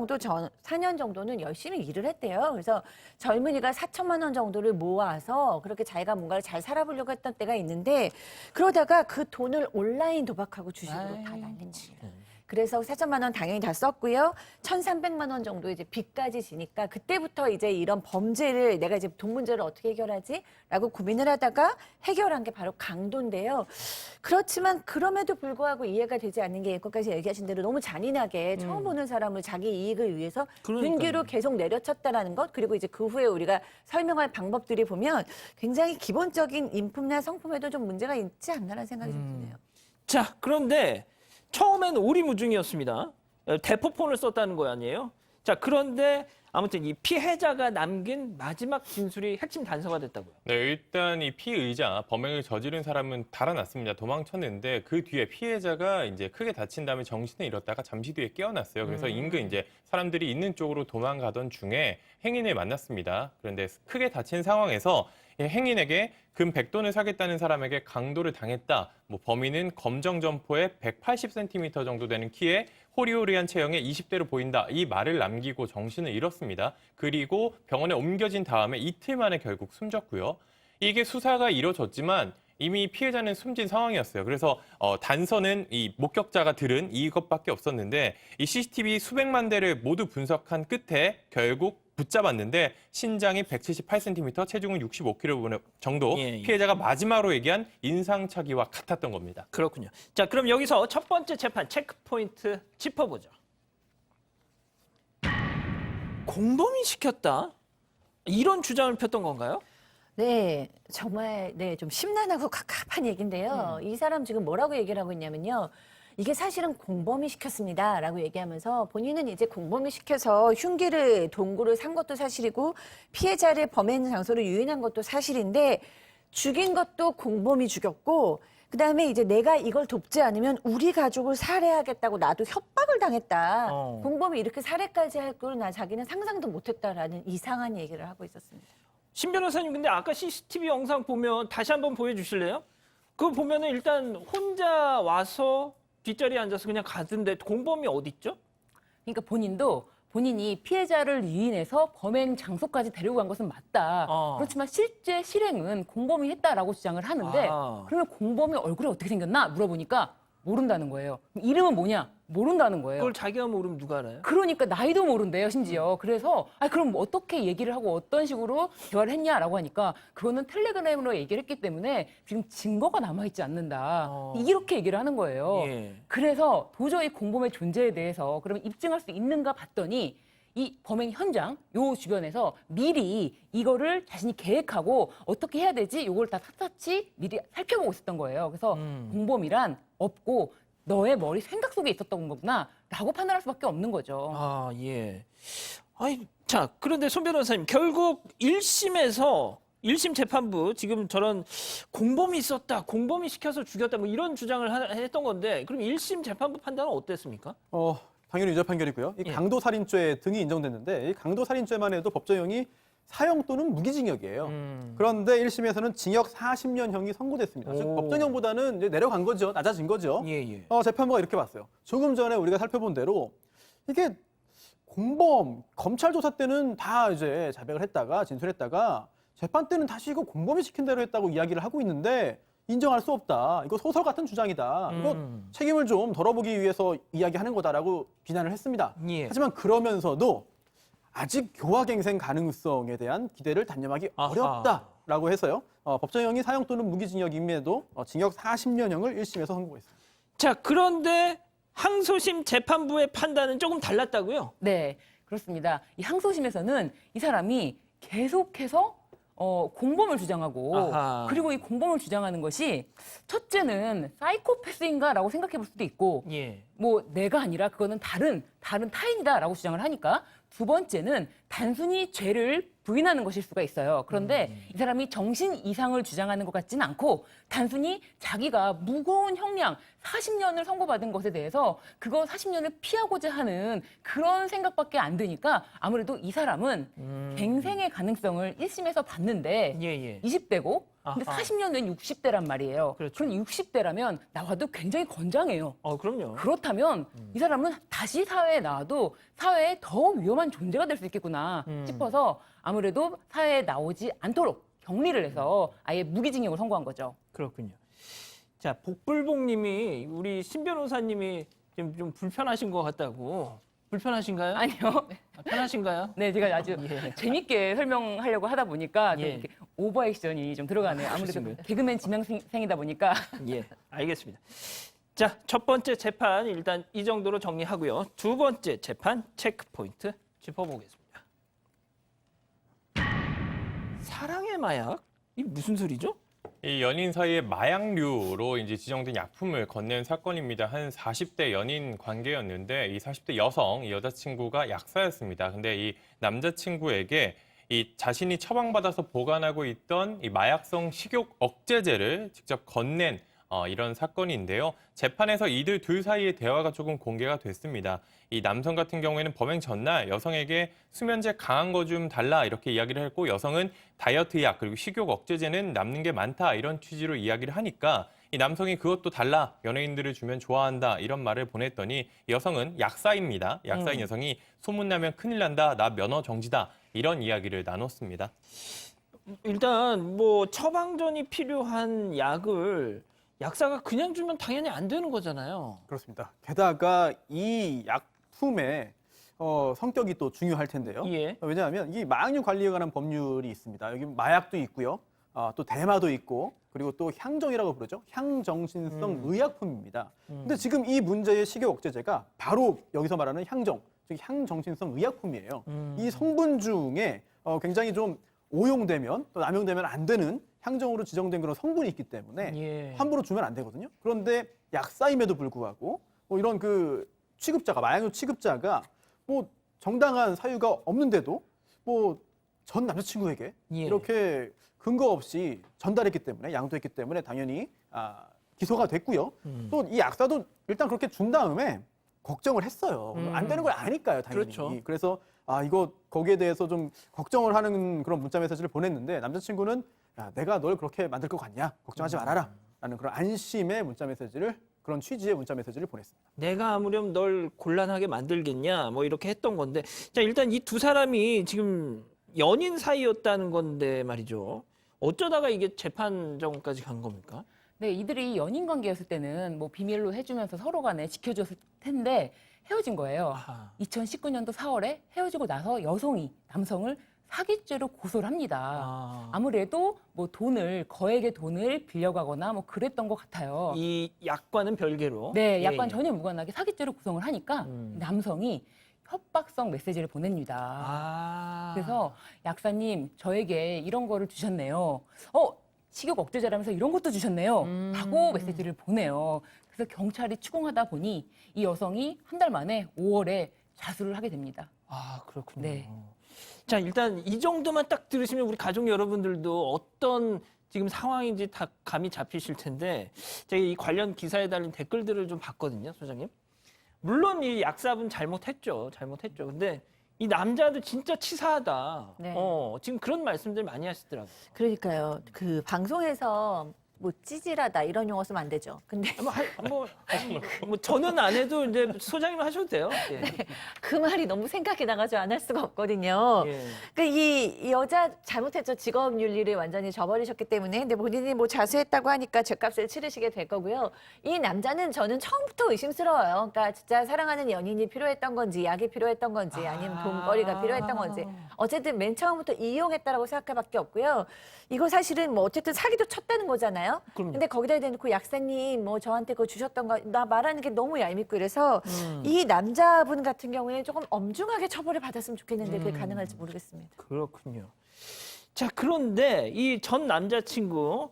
정도는 열심히 일을 했대요. 그래서 젊은이가 4천만 원 정도를 모아서 그렇게 자기가 뭔가를 잘 살아보려고 했던 때가 있는데 그러다가 그 돈을 온라인 도박하고 주식으로 다 날린 겁니다. 그래서 4천만 원 당연히 다 썼고요. 1,300만 원 정도 이제 빚까지 지니까 그때부터 이제 이런 범죄를 내가 이제 돈 문제를 어떻게 해결하지라고 고민을 하다가 해결한 게 바로 강도인데요. 그렇지만 그럼에도 불구하고 이해가 되지 않는 게 예컨까지 얘기하신 대로 너무 잔인하게 처음 보는 사람을 자기 이익을 위해서 둔기로 계속 내려쳤다라는 것 그리고 이제 그 후에 우리가 설명할 방법들이 보면 굉장히 기본적인 인품이나 성품에도 좀 문제가 있지 않나라는 생각이 좀 드네요. 자, 그런데 처음엔 오리무중이었습니다. 대포폰을 썼다는 거 아니에요? 자, 그런데 아무튼 이 피해자가 남긴 마지막 진술이 핵심 단서가 됐다고요. 네, 일단 이 피의자, 범행을 저지른 사람은 달아났습니다. 도망쳤는데 그 뒤에 피해자가 이제 크게 다친 다음에 정신을 잃었다가 잠시 뒤에 깨어났어요. 그래서 인근 이제 사람들이 있는 쪽으로 도망가던 중에 행인을 만났습니다. 그런데 크게 다친 상황에서 이 행인에게 금 100돈을 사겠다는 사람에게 강도를 당했다. 범인은 검정 점포에 180cm 정도 되는 키에 호리호리한 체형의 20대로 보인다. 이 말을 남기고 정신을 잃었습니다. 그리고 병원에 옮겨진 다음에 이틀 만에 결국 숨졌고요. 이게 수사가 이뤄졌지만 이미 피해자는 숨진 상황이었어요. 그래서 단서는 이 목격자가 들은 이것밖에 없었는데 이 CCTV 수백만 대를 모두 분석한 끝에 결국 붙잡았는데 신장이 178cm, 체중은 65kg 정도 예. 피해자가 마지막으로 얘기한 인상착의와 같았던 겁니다. 그렇군요. 자, 그럼 여기서 첫 번째 재판 체크포인트 짚어보죠. 공범이 시켰다? 이런 주장을 폈던 건가요? 네, 정말 좀 심란하고 갑갑한 얘기인데요. 이 사람 지금 뭐라고 얘기를 하고 있냐면요. 이게 사실은 공범이 시켰습니다라고 얘기하면서 본인은 이제 공범이 시켜서 흉기를 동구를 산 것도 사실이고 피해자를 범행 장소로 유인한 것도 사실인데 죽인 것도 공범이 죽였고 그다음에 이제 내가 이걸 돕지 않으면 우리 가족을 살해하겠다고 나도 협박을 당했다. 공범이 이렇게 살해까지 할 걸 나 자기는 상상도 못했다라는 이상한 얘기를 하고 있었습니다. 신 변호사님, 근데 아까 CCTV 영상 보면 다시 한번 보여주실래요? 그거 보면은 일단 혼자 와서 뒷자리에 앉아서 그냥 가던데 공범이 어디 있죠? 그러니까 본인이 피해자를 유인해서 범행 장소까지 데리고 간 것은 맞다. 그렇지만 실제 실행은 공범이 했다라고 주장을 하는데 그러면 공범이 얼굴이 어떻게 생겼나 물어보니까 모른다는 거예요. 이름은 뭐냐? 모른다는 거예요. 그걸 자기가 모르면 누가 알아요? 그러니까 나이도 모른대요, 심지어. 그래서 그럼 어떻게 얘기를 하고 어떤 식으로 대화를 했냐라고 하니까 그거는 텔레그램으로 얘기를 했기 때문에 지금 증거가 남아있지 않는다. 이렇게 얘기를 하는 거예요. 예. 그래서 도저히 공범의 존재에 대해서 그러면 입증할 수 있는가 봤더니 이 범행 현장 요 주변에서 미리 이거를 자신이 계획하고 어떻게 해야 되지? 요걸 다 샅샅이 미리 살펴보고 있었던 거예요. 그래서 공범이란 없고 너의 머리 생각 속에 있었던 거구나 라고 판단할 수밖에 없는 거죠. 예. 자, 그런데 손 변호사님, 결국 1심 재판부 지금 저런 공범이 있었다, 공범이 시켜서 죽였다 뭐 이런 주장을 했던 건데 그럼 1심 재판부 판단은 어땠습니까? 당연히 유죄 판결이고요. 이 강도살인죄 등이 인정됐는데 이 강도살인죄만 해도 법정형이 사형 또는 무기징역이에요. 그런데 1심에서는 징역 40년형이 선고됐습니다. 즉 법정형보다는 이제 내려간 거죠. 낮아진 거죠. 예. 재판부가 이렇게 봤어요. 조금 전에 우리가 살펴본 대로 이게 공범 검찰 조사 때는 다 이제 자백을 했다가 진술했다가 재판 때는 다시 이거 공범이 시킨 대로 했다고 이야기를 하고 있는데 인정할 수 없다. 이거 소설 같은 주장이다. 이거 책임을 좀 덜어보기 위해서 이야기하는 거다라고 비난을 했습니다. 예. 하지만 그러면서도 아직 교화갱생 가능성에 대한 기대를 단념하기 아하. 어렵다라고 해서요. 법정형이 사형 또는 무기징역임에도 징역 40년형을 1심에서 선고했습니다. 자, 그런데 항소심 재판부의 판단은 조금 달랐다고요? 네, 그렇습니다. 이 항소심에서는 이 사람이 계속해서 공범을 주장하고 아하. 그리고 이 공범을 주장하는 것이 첫째는 사이코패스인가라고 생각해 볼 수도 있고 예. 뭐 내가 아니라 그거는 다른 타인이다라고 주장을 하니까 두 번째는 단순히 죄를 부인하는 것일 수가 있어요. 그런데 이 사람이 정신 이상을 주장하는 것 같지는 않고 단순히 자기가 무거운 형량 40년을 선고받은 것에 대해서 그거 40년을 피하고자 하는 그런 생각밖에 안 드니까 아무래도 이 사람은 갱생의 가능성을 1심에서 봤는데 예. 20대고 근데 아하. 40년 된 60대란 말이에요. 그렇죠. 그럼 60대라면 나와도 굉장히 건장해요. 그럼요. 그렇다면 이 사람은 다시 사회에 나와도 사회에 더 위험한 존재가 될 수 있겠구나 싶어서 아무래도 사회에 나오지 않도록 격리를 해서 아예 무기징역을 선고한 거죠. 그렇군요. 자, 복불복님이 우리 신 변호사님이 지금 좀 불편하신 것 같다고. 불편하신가요? 아니요. 편하신가요? 네, 제가 아주 예. 재밌게 설명하려고 하다 보니까 좀 예. 이렇게 오버액션이 좀 들어가네요. 아무래도 그렇습니다. 개그맨 지명생이다 보니까. 예, 알겠습니다. 자, 첫 번째 재판 일단 이 정도로 정리하고요. 두 번째 재판 체크포인트 짚어보겠습니다. 사랑의 마약? 이게 무슨 소리죠? 이 연인 사이에 마약류로 이제 지정된 약품을 건넨 사건입니다. 한 40대 연인 관계였는데 이 40대 여성, 이 여자친구가 약사였습니다. 근데 이 남자친구에게 이 자신이 처방받아서 보관하고 있던 이 마약성 식욕 억제제를 직접 건넨 이런 사건인데요. 재판에서 이들 둘 사이의 대화가 조금 공개가 됐습니다. 이 남성 같은 경우에는 범행 전날 여성에게 수면제 강한 거 좀 달라 이렇게 이야기를 했고 여성은 다이어트 약 그리고 식욕 억제제는 남는 게 많다 이런 취지로 이야기를 하니까 이 남성이 그것도 달라 연예인들을 주면 좋아한다 이런 말을 보냈더니 여성은 약사입니다. 약사인 여성이 소문나면 큰일 난다 나 면허 정지다 이런 이야기를 나눴습니다. 일단 뭐 처방전이 필요한 약을 약사가 그냥 주면 당연히 안 되는 거잖아요. 그렇습니다. 게다가 이 약품의 성격이 또 중요할 텐데요. 예. 왜냐하면 이 마약류 관리에 관한 법률이 있습니다. 여기 마약도 있고요. 또 대마도 있고 그리고 또 향정이라고 부르죠. 향정신성 의약품입니다. 근데 지금 이 문제의 식욕 억제제가 바로 여기서 말하는 향정, 즉 향정신성 의약품이에요. 이 성분 중에 굉장히 좀 오용되면 또 남용되면 안 되는 향정으로 지정된 그런 성분이 있기 때문에 예. 함부로 주면 안 되거든요. 그런데 약사임에도 불구하고 뭐 이런 그 취급자가 마약류 취급자가 뭐 정당한 사유가 없는데도 뭐 전 남자친구에게 예. 이렇게 근거 없이 전달했기 때문에 양도했기 때문에 당연히 기소가 됐고요. 또 이 약사도 일단 그렇게 준 다음에 걱정을 했어요. 안 되는 걸 아니까요, 당연히. 그렇죠. 그래서 이거 거기에 대해서 좀 걱정을 하는 그런 문자 메시지를 보냈는데 남자친구는 야, 내가 널 그렇게 만들 것 같냐? 걱정하지 말아라. 라는 그런 안심의 문자 메시지를 그런 취지의 문자 메시지를 보냈습니다. 내가 아무렴 널 곤란하게 만들겠냐 뭐 이렇게 했던 건데 자 일단 이 두 사람이 지금 연인 사이였다는 건데 말이죠. 어쩌다가 이게 재판정까지 간 겁니까? 네, 이들이 연인 관계였을 때는 뭐 비밀로 해주면서 서로 간에 지켜줬을 텐데 헤어진 거예요. 아하. 2019년도 4월에 헤어지고 나서 여성이 남성을 사기죄로 고소를 합니다. 아무래도 뭐 거액의 돈을 빌려가거나 뭐 그랬던 것 같아요. 이 약과는 별개로. 네, 예, 약간 예. 전혀 무관하게 사기죄로 구성을 하니까 남성이 협박성 메시지를 보냅니다. 그래서 약사님 저에게 이런 거를 주셨네요. 식욕 억제제라면서 이런 것도 주셨네요. 라고 메시지를 보내요. 그래서 경찰이 추궁하다 보니 이 여성이 한 달 만에 5월에 자수를 하게 됩니다. 그렇군요. 네. 자 일단 이 정도만 딱 들으시면 우리 가족 여러분들도 어떤 지금 상황인지 다 감이 잡히실 텐데 제가 이 관련 기사에 달린 댓글들을 좀 봤거든요, 소장님. 물론 이 약사분 잘못했죠. 근데 이 남자도 진짜 치사하다. 네. 지금 그런 말씀들 많이 하시더라고요. 그러니까요. 그 방송에서 뭐 찌질하다 이런 용어 쓰면 안 되죠. 근데 뭐 저는 안 해도 이제 소장님 하셔도 돼요. 예. 그 말이 너무 생각이 나가지고 안 할 수가 없거든요. 예. 그 이 여자 잘못했죠. 직업 윤리를 완전히 저버리셨기 때문에. 근데 본인이 뭐 자수했다고 하니까 죗값을 치르시게 될 거고요. 이 남자는 저는 처음부터 의심스러워요. 그러니까 진짜 사랑하는 연인이 필요했던 건지, 약이 필요했던 건지, 아니면 돈벌이가 필요했던 건지. 어쨌든 맨 처음부터 이용했다라고 생각할밖에 없고요. 이거 사실은 뭐 어쨌든 사기도 쳤다는 거잖아요. 그럼요. 근데 거기다 대놓고 약사님 뭐 저한테 그거 주셨던 거 나 말하는 게 너무 얄밉고 이래서 이 남자분 같은 경우에 조금 엄중하게 처벌을 받았으면 좋겠는데 그게 가능할지 모르겠습니다. 그렇군요. 자, 그런데 이 전 남자친구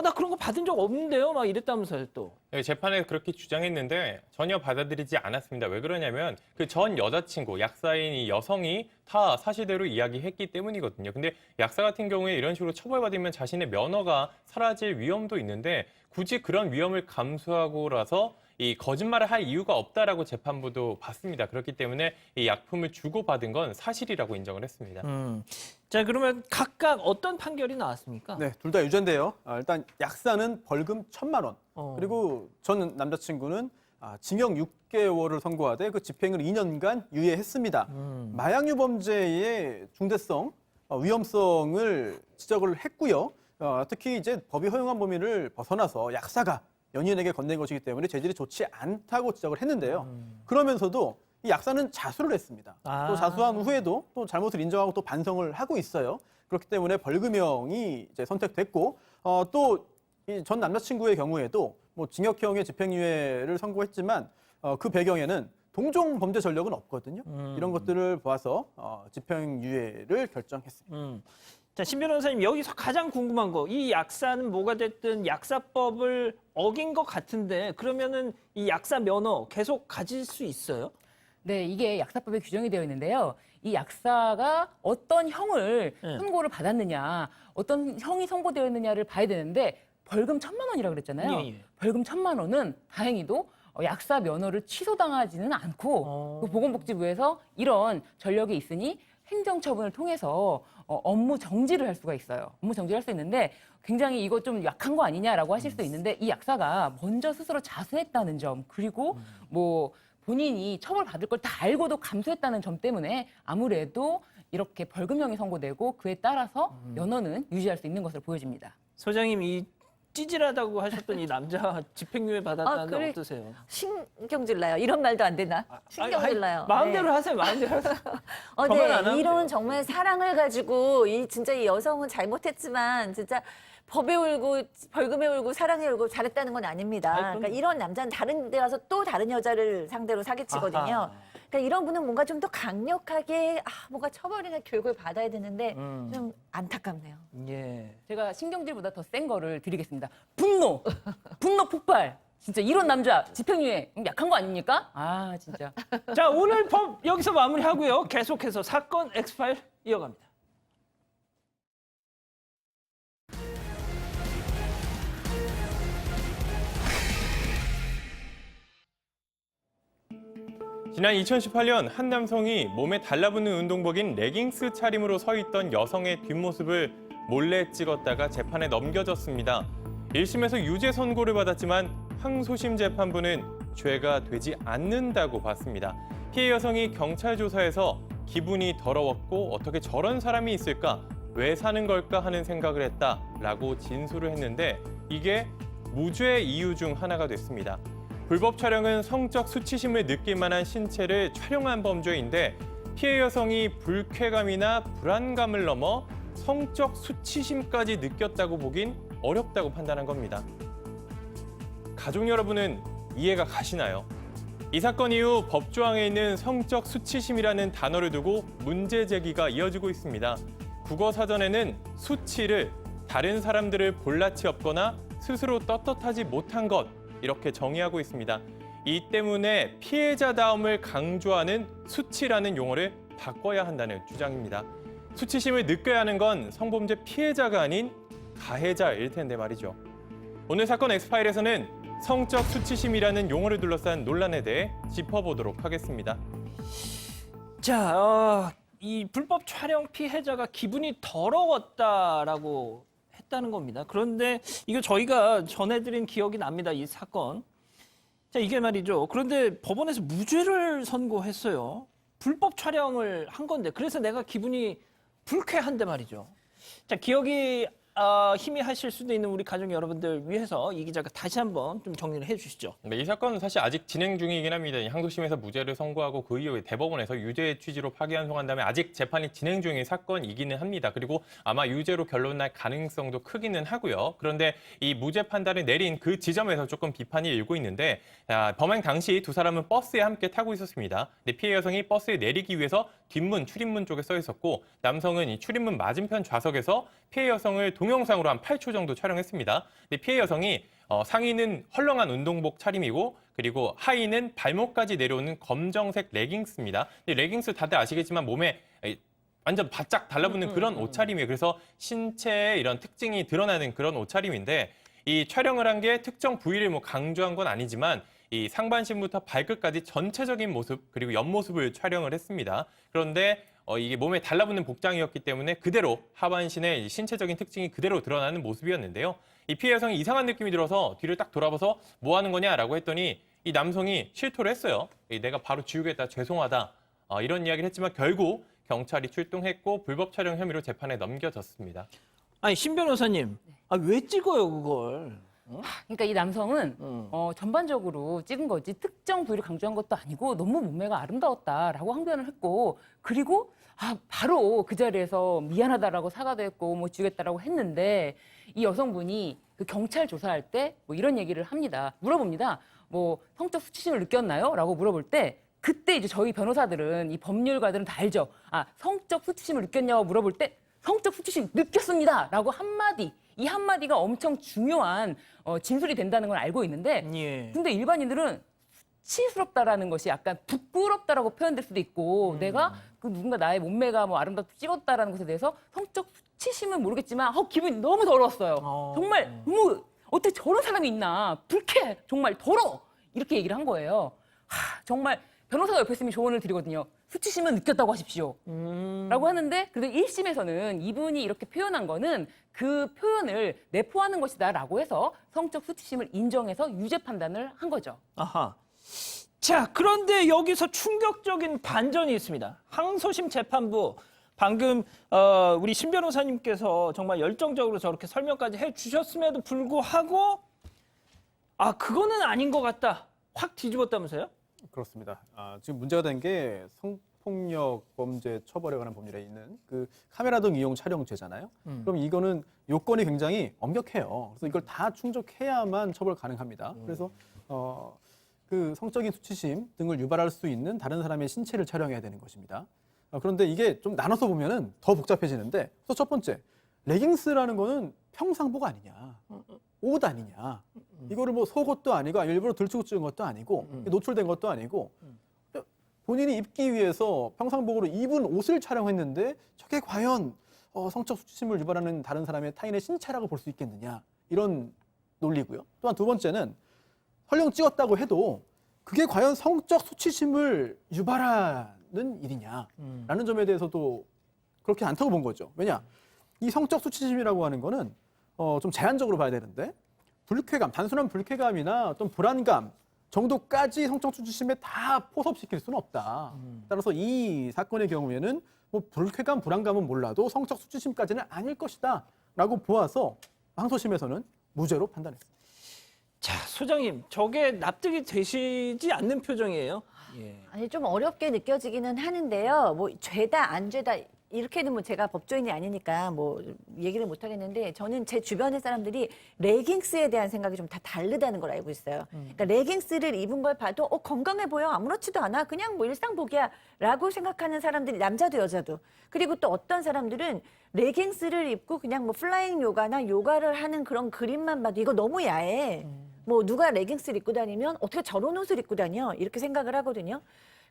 나 그런 거 받은 적 없는데요? 막 이랬다면서요, 또. 네, 재판에 그렇게 주장했는데 전혀 받아들이지 않았습니다. 왜 그러냐면 그 전 여자친구, 약사인 이 여성이 다 사실대로 이야기했기 때문이거든요. 근데 약사 같은 경우에 이런 식으로 처벌받으면 자신의 면허가 사라질 위험도 있는데 굳이 그런 위험을 감수하고라서 이 거짓말을 할 이유가 없다라고 재판부도 봤습니다. 그렇기 때문에 이 약품을 주고받은 건 사실이라고 인정을 했습니다. 자, 그러면 각각 어떤 판결이 나왔습니까? 네, 둘 다 유죄인데요. 일단 약사는 벌금 1,000만 원, 그리고 전 남자친구는 징역 6개월을 선고하되 그 집행을 2년간 유예했습니다. 마약류 범죄의 중대성, 위험성을 지적을 했고요. 특히 이제 법이 허용한 범위를 벗어나서 약사가 연인에게 건넨 것이기 때문에 재질이 좋지 않다고 지적을 했는데요. 그러면서도 이 약사는 자수를 했습니다. 또 자수한 후에도 또 잘못을 인정하고 또 반성을 하고 있어요. 그렇기 때문에 벌금형이 이제 선택됐고 또 이 전 남자친구의 경우에도 뭐 징역형의 집행유예를 선고했지만 그 배경에는 동종 범죄 전력은 없거든요. 이런 것들을 보아서 집행유예를 결정했습니다. 자, 신 변호사님, 여기서 가장 궁금한 거, 이 약사는 뭐가 됐든 약사법을 어긴 것 같은데 그러면은 이 약사 면허 계속 가질 수 있어요? 네, 이게 약사법에 규정이 되어 있는데요. 이 약사가 어떤 형을 선고를 받았느냐, 어떤 형이 선고되었느냐를 봐야 되는데 벌금 1,000만 원이라고 그랬잖아요. 예, 예. 벌금 1,000만 원은 다행히도 약사 면허를 취소당하지는 않고 그 보건복지부에서 이런 전력이 있으니 행정처분을 통해서 업무 정지를 할 수가 있어요. 업무 정지를 할 수 있는데 굉장히 이거 좀 약한 거 아니냐라고 하실 수도 있는데 이 약사가 먼저 스스로 자수했다는 점 그리고 뭐 본인이 처벌받을 걸 다 알고도 감수했다는 점 때문에 아무래도 이렇게 벌금형이 선고되고 그에 따라서 면허는 유지할 수 있는 것으로 보여집니다. 소장님, 이 찌질하다고 하셨던 이 남자 집행유예 받았다는데 그래. 어떠세요? 신경질 나요. 이런 말도 안 되나? 신경질 나요. 마음대로 네. 하세요, 마음대로 하세요. 저만 안 하면 네. 이런 돼요. 정말 사랑을 가지고 진짜 이 여성은 잘못했지만 진짜 법에 울고 벌금에 울고 사랑에 울고 잘했다는 건 아닙니다. 그러니까 이런 남자는 다른 데 가서 또 다른 여자를 상대로 사기치거든요. 아하. 그러니까 이런 분은 뭔가 좀 더 강력하게 뭔가 처벌이나 교육을 받아야 되는데 좀 안타깝네요. 예. 제가 신경질보다 더 센 거를 드리겠습니다. 분노! 분노 폭발! 진짜 이런 남자 집행유예 약한 거 아닙니까? 진짜. 자, 오늘 법 여기서 마무리하고요. 계속해서 사건 엑스파일 이어갑니다. 지난 2018년 한 남성이 몸에 달라붙는 운동복인 레깅스 차림으로 서 있던 여성의 뒷모습을 몰래 찍었다가 재판에 넘겨졌습니다. 1심에서 유죄 선고를 받았지만 항소심 재판부는 죄가 되지 않는다고 봤습니다. 피해 여성이 경찰 조사에서 기분이 더러웠고 어떻게 저런 사람이 있을까? 왜 사는 걸까 하는 생각을 했다라고 진술을 했는데 이게 무죄 이유 중 하나가 됐습니다. 불법 촬영은 성적 수치심을 느낄 만한 신체를 촬영한 범죄인데 피해 여성이 불쾌감이나 불안감을 넘어 성적 수치심까지 느꼈다고 보긴 어렵다고 판단한 겁니다. 가족 여러분은 이해가 가시나요? 이 사건 이후 법조항에 있는 성적 수치심이라는 단어를 두고 문제 제기가 이어지고 있습니다. 국어사전에는 수치를 다른 사람들을 볼라치 없거나 스스로 떳떳하지 못한 것 이렇게 정의하고 있습니다. 이 때문에 피해자다움을 강조하는 수치라는 용어를 바꿔야 한다는 주장입니다. 수치심을 느껴야 하는 건 성범죄 피해자가 아닌 가해자일 텐데 말이죠. 오늘 사건 엑스파일에서는 성적 수치심이라는 용어를 둘러싼 논란에 대해 짚어보도록 하겠습니다. 자, 이 불법 촬영 피해자가 기분이 더러웠다라고 했다는 겁니다. 그런데 이거 저희가 전해드린 기억이 납니다. 이 사건. 자, 이게 말이죠. 그런데 법원에서 무죄를 선고했어요. 불법 촬영을 한 건데 그래서 내가 기분이 불쾌한데 말이죠. 자, 기억이 희미하실 수도 있는 우리 가족 여러분들 위해서 이 기자가 다시 한번 좀 정리를 해주시죠. 네, 이 사건은 사실 아직 진행 중이긴 합니다. 항소심에서 무죄를 선고하고 그 이후에 대법원에서 유죄 취지로 파기환송한 다음에 아직 재판이 진행 중인 사건이기는 합니다. 그리고 아마 유죄로 결론 날 가능성도 크기는 하고요. 그런데 이 무죄 판단을 내린 그 지점에서 조금 비판이 일고 있는데 범행 당시 두 사람은 버스에 함께 타고 있었습니다. 근데 피해 여성이 버스에 내리기 위해서 뒷문, 출입문 쪽에 서 있었고 남성은 이 출입문 맞은편 좌석에서 피해 여성을 동영상으로 한 8초 정도 촬영했습니다. 근데 피해 여성이 상의는 헐렁한 운동복 차림이고 그리고 하의는 발목까지 내려오는 검정색 레깅스입니다. 레깅스 다들 아시겠지만 몸에 완전 바짝 달라붙는 그런 옷차림이에요. 그래서 신체의 이런 특징이 드러나는 그런 옷차림인데 이 촬영을 한 게 특정 부위를 뭐 강조한 건 아니지만 이 상반신부터 발끝까지 전체적인 모습 그리고 옆모습을 촬영을 했습니다. 그런데 이게 몸에 달라붙는 복장이었기 때문에 그대로 하반신의 신체적인 특징이 그대로 드러나는 모습이었는데요. 이 피해 여성이 이상한 느낌이 들어서 뒤를 딱 돌아봐서 뭐 하는 거냐라고 했더니 이 남성이 실토를 했어요. 내가 바로 지우겠다, 죄송하다 이런 이야기를 했지만 결국 경찰이 출동했고 불법 촬영 혐의로 재판에 넘겨졌습니다. 아니, 신 변호사님, 왜 찍어요, 그걸? 그러니까 이 남성은 전반적으로 찍은 거지 특정 부위를 강조한 것도 아니고 너무 몸매가 아름다웠다라고 항변을 했고 그리고 바로 그 자리에서 미안하다라고 사과도 했고 뭐 지우겠다라고 했는데 이 여성분이 그 경찰 조사할 때 뭐 이런 얘기를 합니다. 물어봅니다. 뭐 성적 수치심을 느꼈나요? 라고 물어볼 때 그때 이제 저희 변호사들은 이 법률가들은 다 알죠. 성적 수치심을 느꼈냐고 물어볼 때 성적 수치심 느꼈습니다. 라고 한마디. 이 한마디가 엄청 중요한 진술이 된다는 걸 알고 있는데 예. 근데 일반인들은 수치스럽다라는 것이 약간 부끄럽다라고 표현될 수도 있고 내가 그 누군가 나의 몸매가 뭐 아름답게 찍었다라는 것에 대해서 성적 수치심은 모르겠지만 기분이 너무 더러웠어요. 정말 너무 어떻게 저런 사람이 있나 불쾌해 정말 더러워 이렇게 얘기를 한 거예요. 정말 변호사가 옆에 있으면 조언을 드리거든요. 수치심은 느꼈다고 하십시오. 라고 하는데 그래도 1심에서는 이분이 이렇게 표현한 거는 그 표현을 내포하는 것이다 라고 해서 성적 수치심을 인정해서 유죄 판단을 한 거죠. 아하. 자, 그런데 여기서 충격적인 반전이 있습니다. 항소심 재판부 방금 우리 신 변호사님께서 정말 열정적으로 저렇게 설명까지 해주셨음에도 불구하고 그거는 아닌 것 같다. 확 뒤집었다면서요? 그렇습니다. 지금 문제가 된 게 성폭력 범죄 처벌에 관한 법률에 있는 그 카메라 등 이용 촬영죄잖아요. 그럼 이거는 요건이 굉장히 엄격해요. 그래서 이걸 다 충족해야만 처벌 가능합니다. 그래서 그 성적인 수치심 등을 유발할 수 있는 다른 사람의 신체를 촬영해야 되는 것입니다. 그런데 이게 좀 나눠서 보면은 더 복잡해지는데, 그래서 첫 번째, 레깅스라는 거는 평상복 아니냐, 옷 아니냐. 이거를 뭐 속옷도 아니고 일부러 들추고 찍은 것도 아니고 노출된 것도 아니고 본인이 입기 위해서 평상복으로 입은 옷을 촬영했는데 저게 과연 성적 수치심을 유발하는 다른 사람의 타인의 신체라고 볼 수 있겠느냐, 이런 논리고요. 또한 두 번째는 설령 찍었다고 해도 그게 과연 성적 수치심을 유발하는 일이냐라는 점에 대해서도 그렇게 않다고 본 거죠. 왜냐, 이 성적 수치심이라고 하는 거는 좀 제한적으로 봐야 되는데 불쾌감, 단순한 불쾌감이나 어떤 불안감 정도까지 성적 수치심에 다 포섭시킬 수는 없다. 따라서 이 사건의 경우에는 뭐 불쾌감, 불안감은 몰라도 성적 수치심까지는 아닐 것이다 라고 보아서 항소심에서는 무죄로 판단했습니다. 자, 소장님, 저게 납득이 되시지 않는 표정이에요. 예. 아니 좀 어렵게 느껴지기는 하는데요. 뭐 죄다 안 죄다 이렇게는 뭐 제가 법조인이 아니니까 뭐 얘기를 못 하겠는데 저는 제 주변의 사람들이 레깅스에 대한 생각이 좀 다 다르다는 걸 알고 있어요. 그러니까 레깅스를 입은 걸 봐도 건강해 보여, 아무렇지도 않아, 그냥 뭐 일상복이야라고 생각하는 사람들이 남자도 여자도. 그리고 또 어떤 사람들은 레깅스를 입고 그냥 뭐 플라잉 요가나 요가를 하는 그런 그림만 봐도 이거 너무 야해. 뭐 누가 레깅스를 입고 다니면 어떻게 저런 옷을 입고 다녀, 이렇게 생각을 하거든요.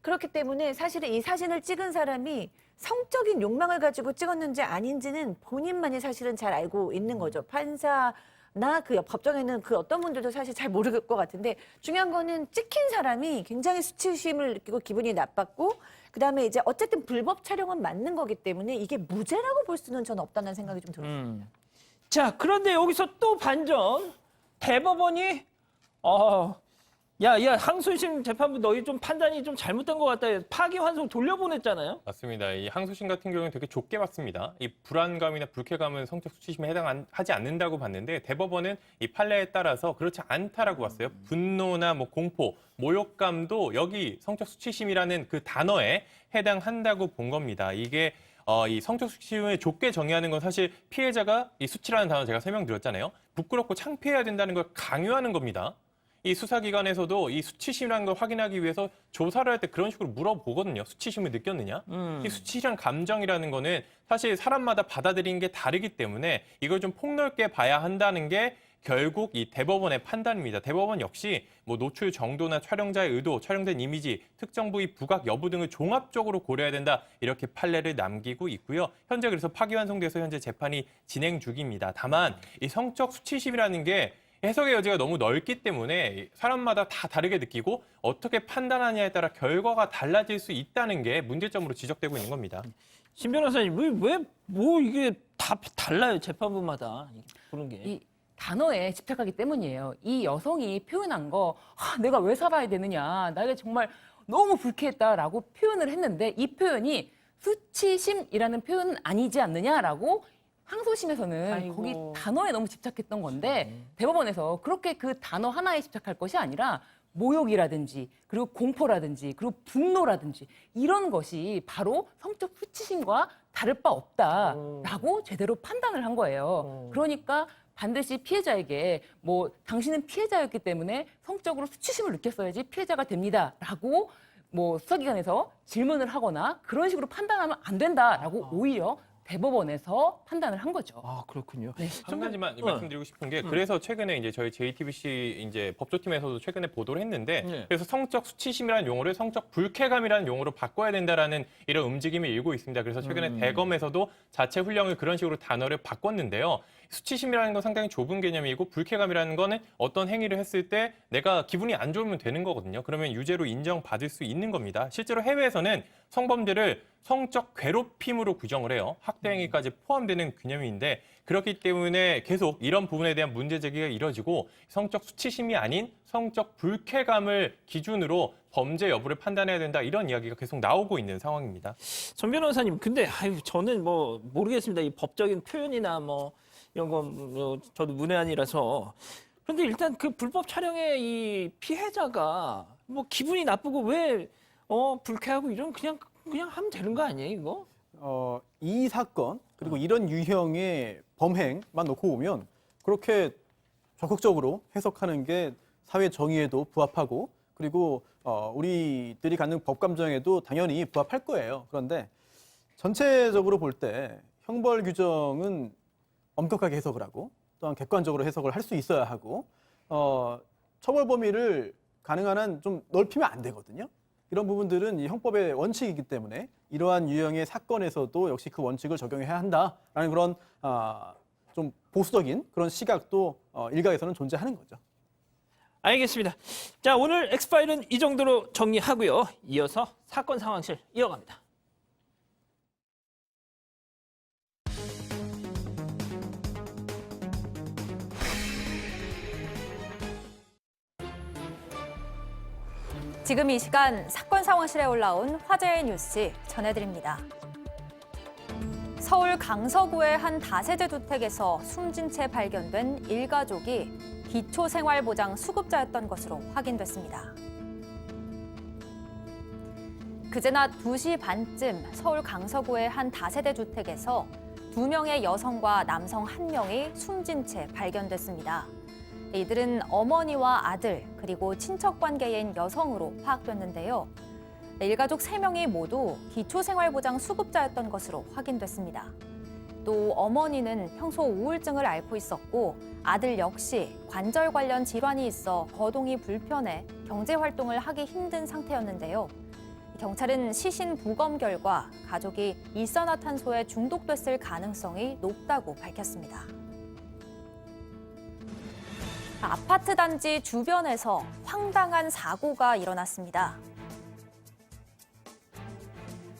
그렇기 때문에 사실은 이 사진을 찍은 사람이 성적인 욕망을 가지고 찍었는지 아닌지는 본인만이 사실은 잘 알고 있는 거죠. 판사나 그 법정에 있는 그 어떤 분들도 사실 잘 모를 것 같은데, 중요한 거는 찍힌 사람이 굉장히 수치심을 느끼고 기분이 나빴고, 그다음에 이제 어쨌든 불법 촬영은 맞는 거기 때문에 이게 무죄라고 볼 수는 저는 없다는 생각이 좀 들어요. 자, 그런데 여기서 또 반전. 대법원이 야, 항소심 재판부 너희 좀 판단이 좀 잘못된 것 같다. 파기환송 돌려보냈잖아요. 맞습니다. 이 항소심 같은 경우는 되게 좁게 봤습니다. 이 불안감이나 불쾌감은 성적 수치심에 해당하지 않는다고 봤는데 대법원은 이 판례에 따라서 그렇지 않다라고 봤어요. 분노나 뭐 공포, 모욕감도 여기 성적 수치심이라는 그 단어에 해당한다고 본 겁니다. 이게 이 성적 수치심을 좁게 정의하는 건 사실 피해자가 이 수치라는 단어 제가 설명드렸잖아요. 부끄럽고 창피해야 된다는 걸 강요하는 겁니다. 이 수사기관에서도 이 수치심이라는 걸 확인하기 위해서 조사를 할 때 그런 식으로 물어보거든요. 수치심을 느꼈느냐? 이 수치심 감정이라는 거는 사실 사람마다 받아들이는 게 다르기 때문에 이걸 좀 폭넓게 봐야 한다는 게 결국 이 대법원의 판단입니다. 대법원 역시 뭐 노출 정도나 촬영자의 의도, 촬영된 이미지, 특정 부위 부각 여부 등을 종합적으로 고려해야 된다. 이렇게 판례를 남기고 있고요. 현재 그래서 파기환송돼서 현재 재판이 진행 중입니다. 다만 이 성적 수치심이라는 게 해석의 여지가 너무 넓기 때문에 사람마다 다 다르게 느끼고 어떻게 판단하냐에 따라 결과가 달라질 수 있다는 게 문제점으로 지적되고 있는 겁니다. 신 변호사님, 왜 뭐 이게 다 달라요, 재판부마다. 그런 게. 이 단어에 집착하기 때문이에요. 이 여성이 표현한 거 내가 왜 살아야 되느냐. 나에게 정말 너무 불쾌했다라고 표현을 했는데 이 표현이 수치심이라는 표현은 아니지 않느냐라고 항소심에서는 아이고. 거기 단어에 너무 집착했던 건데 대법원에서 그렇게 그 단어 하나에 집착할 것이 아니라 모욕이라든지 그리고 공포라든지 그리고 분노라든지 이런 것이 바로 성적 수치심과 다를 바 없다라고 제대로 판단을 한 거예요. 그러니까 반드시 피해자에게 뭐 당신은 피해자였기 때문에 성적으로 수치심을 느꼈어야지 피해자가 됩니다라고 뭐 수사기관에서 질문을 하거나 그런 식으로 판단하면 안 된다라고 오히려 대법원에서 판단을 한 거죠. 아, 그렇군요. 한 가지만 말씀드리고 싶은 게 그래서 최근에 이제 저희 JTBC 이제 법조팀에서도 최근에 보도를 했는데 네. 그래서 성적 수치심이라는 용어를 성적 불쾌감이라는 용어로 바꿔야 된다라는 이런 움직임이 일고 있습니다. 그래서 최근에 대검에서도 자체 훈령을 그런 식으로 단어를 바꿨는데요. 수치심이라는 건 상당히 좁은 개념이고 불쾌감이라는 거는 어떤 행위를 했을 때 내가 기분이 안 좋으면 되는 거거든요. 그러면 유죄로 인정받을 수 있는 겁니다. 실제로 해외에서는 성범죄를 성적 괴롭힘으로 규정을 해요. 학대 행위까지 포함되는 개념인데 그렇기 때문에 계속 이런 부분에 대한 문제 제기가 이뤄지고 성적 수치심이 아닌 성적 불쾌감을 기준으로 범죄 여부를 판단해야 된다 이런 이야기가 계속 나오고 있는 상황입니다. 전 변호사님, 근데 저는 뭐 모르겠습니다. 이 법적인 표현이나 뭐 이런 거 저도 문외한이라서. 그런데 일단 그 불법 촬영의 이 피해자가 뭐 기분이 나쁘고 왜 불쾌하고 이런 그냥 하면 되는 거 아니에요, 이거? 이 사건 그리고 이런 유형의 범행만 놓고 보면 그렇게 적극적으로 해석하는 게 사회 정의에도 부합하고 그리고 우리들이 갖는 법 감정에도 당연히 부합할 거예요. 그런데 전체적으로 볼 때 형벌 규정은 엄격하게 해석을 하고 또한 객관적으로 해석을 할 수 있어야 하고 처벌 범위를 가능한 한 좀 넓히면 안 되거든요. 이런 부분들은 이 형법의 원칙이기 때문에 이러한 유형의 사건에서도 역시 그 원칙을 적용해야 한다라는 그런 좀 보수적인 그런 시각도 일각에서는 존재하는 거죠. 알겠습니다. 자, 오늘 엑스파일은 이 정도로 정리하고요. 이어서 사건 상황실 이어갑니다. 지금 이 시간 사건 상황실에 올라온 화제의 뉴스 전해드립니다. 서울 강서구의 한 다세대 주택에서 숨진 채 발견된 일가족이 기초생활보장 수급자였던 것으로 확인됐습니다. 그제 낮 2시 반쯤 서울 강서구의 한 다세대 주택에서 2명의 여성과 남성 1명이 숨진 채 발견됐습니다. 이들은 어머니와 아들 그리고 친척 관계인 여성으로 파악됐는데요. 일가족 3명이 모두 기초생활보장 수급자였던 것으로 확인됐습니다. 또 어머니는 평소 우울증을 앓고 있었고 아들 역시 관절 관련 질환이 있어 거동이 불편해 경제활동을 하기 힘든 상태였는데요. 경찰은 시신 부검 결과 가족이 일산화탄소에 중독됐을 가능성이 높다고 밝혔습니다. 아파트 단지 주변에서 황당한 사고가 일어났습니다.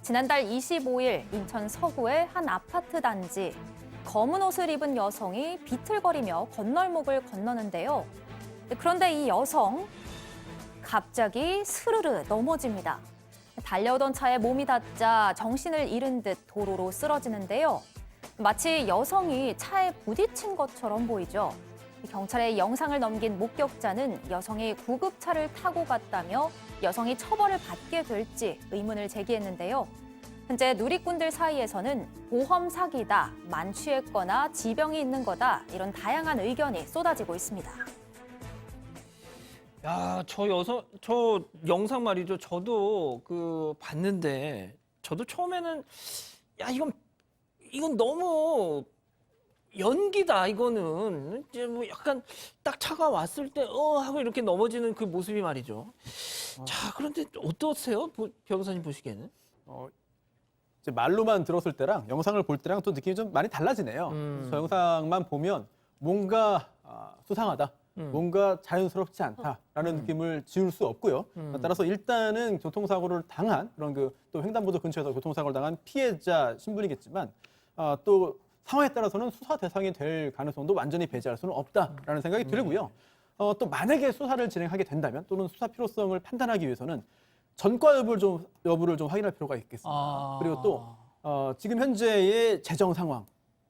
지난달 25일 인천 서구의 한 아파트 단지 검은 옷을 입은 여성이 비틀거리며 건널목을 건너는데요. 그런데 이 여성 갑자기 스르르 넘어집니다. 달려오던 차에 몸이 닿자 정신을 잃은 듯 도로로 쓰러지는데요. 마치 여성이 차에 부딪힌 것처럼 보이죠. 경찰에 영상을 넘긴 목격자는 여성이 구급차를 타고 갔다며 여성이 처벌을 받게 될지 의문을 제기했는데요. 현재 누리꾼들 사이에서는 보험 사기다, 만취했거나 지병이 있는 거다 이런 다양한 의견이 쏟아지고 있습니다. 야, 저 영상 말이죠. 저도 봤는데, 저도 처음에는, 야, 이건 너무 연기다, 이거는. 이제 뭐 약간 딱 차가 왔을 때, 하고 이렇게 넘어지는 그 모습이 말이죠. 자, 그런데 어떠세요? 변호사님 보시기에는? 이제 말로만 들었을 때랑 영상을 볼 때랑 또 느낌이 좀 많이 달라지네요. 저 영상만 보면 뭔가 수상하다. 뭔가 자연스럽지 않다라는 느낌을 지울 수 없고요. 따라서 일단은 교통사고를 당한 그런 또 횡단보도 근처에서 교통사고를 당한 피해자 신분이겠지만 또 상황에 따라서는 수사 대상이 될 가능성도 완전히 배제할 수는 없다라는 생각이 들고요. 또 만약에 수사를 진행하게 된다면 또는 수사 필요성을 판단하기 위해서는 전과 여부를 좀 확인할 필요가 있겠습니다. 그리고 또 지금 현재의 재정 상황,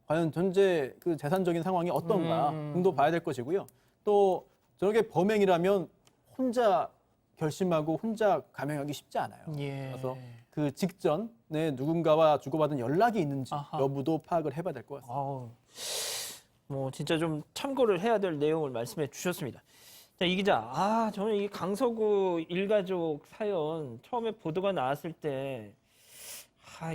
과연 현재 그 재산적인 상황이 어떤가 등도 봐야 될 것이고요. 또 저렇게 범행이라면 혼자 결심하고 혼자 감행하기 쉽지 않아요. 예. 그래서 그 직전에 누군가와 주고받은 연락이 있는지 아하. 여부도 파악을 해봐야 될 것 같습니다. 뭐 진짜 좀 참고를 해야 될 내용을 말씀해 주셨습니다. 자, 이 기자, 저는 이 강서구 일가족 사연 처음에 보도가 나왔을 때,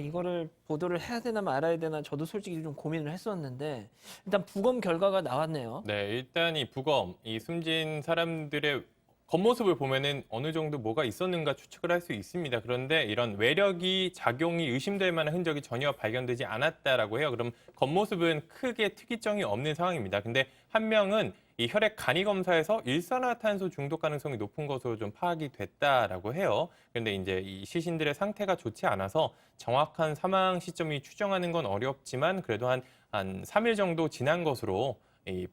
이거를 보도를 해야 되나 말아야 되나 저도 솔직히 좀 고민을 했었는데, 일단 부검 결과가 나왔네요. 네, 일단 이 부검, 이 숨진 사람들의 겉모습을 보면은 어느 정도 뭐가 있었는가 추측을 할 수 있습니다. 그런데 이런 외력이 작용이 의심될 만한 흔적이 전혀 발견되지 않았다라고 해요. 그럼 겉모습은 크게 특이점이 없는 상황입니다. 근데 한 명은 이 혈액 간이 검사에서 일산화탄소 중독 가능성이 높은 것으로 좀 파악이 됐다라고 해요. 그런데 이제 이 시신들의 상태가 좋지 않아서 정확한 사망 시점이 추정하는 건 어렵지만 그래도 한 3일 정도 지난 것으로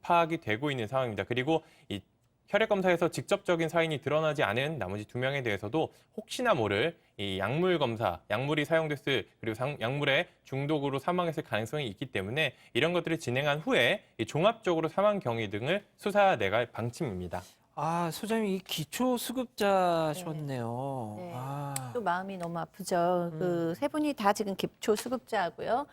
파악이 되고 있는 상황입니다. 그리고 이 혈액 검사에서 직접적인 사인이 드러나지 않은 나머지 2명에 대해서도 혹시나 모를 이 약물 검사, 약물이 사용됐을 그리고 약물의 중독으로 사망했을 가능성이 있기 때문에 이런 것들을 진행한 후에 이 종합적으로 사망 경위 등을 수사내갈 방침입니다. 소장님 이 기초 수급자셨네요. 네. 또 마음이 너무 아프죠. 그 세 분이 다 지금 기초 수급자고요.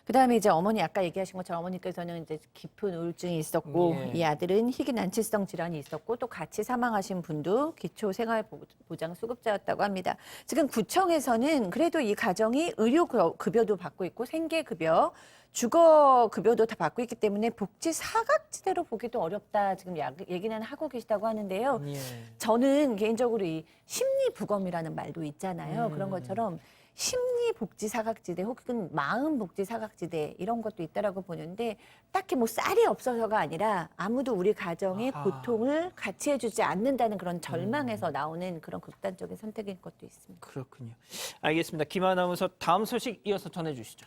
그다음에 이제 어머니 아까 얘기하신 것처럼 어머니께서는 이제 깊은 우울증이 있었고 예. 이 아들은 희귀난치성 질환이 있었고 또 같이 사망하신 분도 기초생활보장 수급자였다고 합니다. 지금 구청에서는 그래도 이 가정이 의료급여도 받고 있고 생계급여, 주거급여도 다 받고 있기 때문에 복지 사각지대로 보기도 어렵다 지금 얘기는 하고 계시다고 하는데요. 예. 저는 개인적으로 이 심리부검이라는 말도 있잖아요. 그런 것처럼 심리복지 사각지대 혹은 마음복지 사각지대 이런 것도 있다라고 보는데 딱히 뭐 쌀이 없어서가 아니라 아무도 우리 가정의 고통을 같이 해주지 않는다는 그런 절망에서 나오는 그런 극단적인 선택인 것도 있습니다. 그렇군요. 알겠습니다. 김 아나운서 다음 소식 이어서 전해주시죠.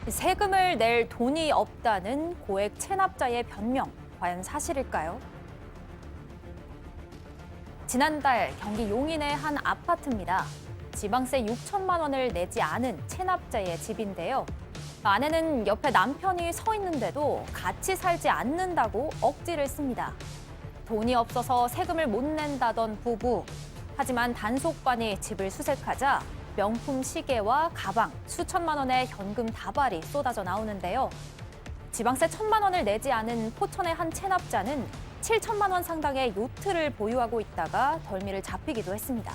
세금을 낼 돈이 없다는 고액 체납자의 변명, 과연 사실일까요? 지난달 경기 용인의 한 아파트입니다. 지방세 6천만 원을 내지 않은 체납자의 집인데요. 아내는 옆에 남편이 서 있는데도 같이 살지 않는다고 억지를 씁니다. 돈이 없어서 세금을 못 낸다던 부부. 하지만 단속반이 집을 수색하자 명품 시계와 가방, 수천만 원의 현금 다발이 쏟아져 나오는데요. 지방세 1,000만 원을 내지 않은 포천의 한 체납자는 7천만 원 상당의 요트를 보유하고 있다가 덜미를 잡히기도 했습니다.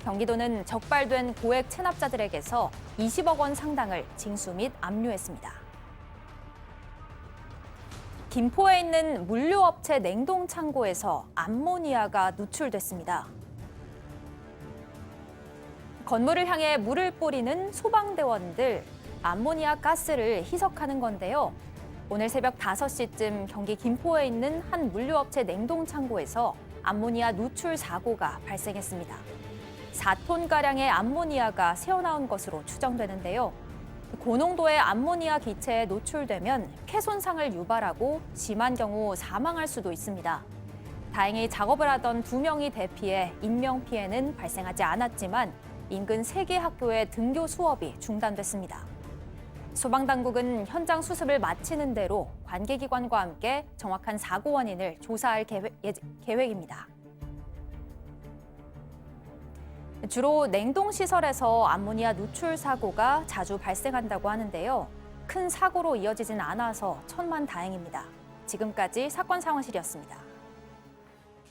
경기도는 적발된 고액 체납자들에게서 20억 원 상당을 징수 및 압류했습니다. 김포에 있는 물류업체 냉동창고에서 암모니아가 누출됐습니다. 건물을 향해 물을 뿌리는 소방대원들, 암모니아 가스를 희석하는 건데요. 오늘 새벽 5시쯤 경기 김포에 있는 한 물류업체 냉동창고에서 암모니아 누출 사고가 발생했습니다. 4톤가량의 암모니아가 새어나온 것으로 추정되는데요. 고농도의 암모니아 기체에 노출되면 폐 손상을 유발하고 심한 경우 사망할 수도 있습니다. 다행히 작업을 하던 2명이 대피해 인명 피해는 발생하지 않았지만 인근 3개 학교의 등교 수업이 중단됐습니다. 소방당국은 현장 수습을 마치는 대로 관계기관과 함께 정확한 사고 원인을 조사할 계획입니다. 주로 냉동시설에서 암모니아 누출 사고가 자주 발생한다고 하는데요. 큰 사고로 이어지진 않아서 천만다행입니다. 지금까지 사건 상황실이었습니다.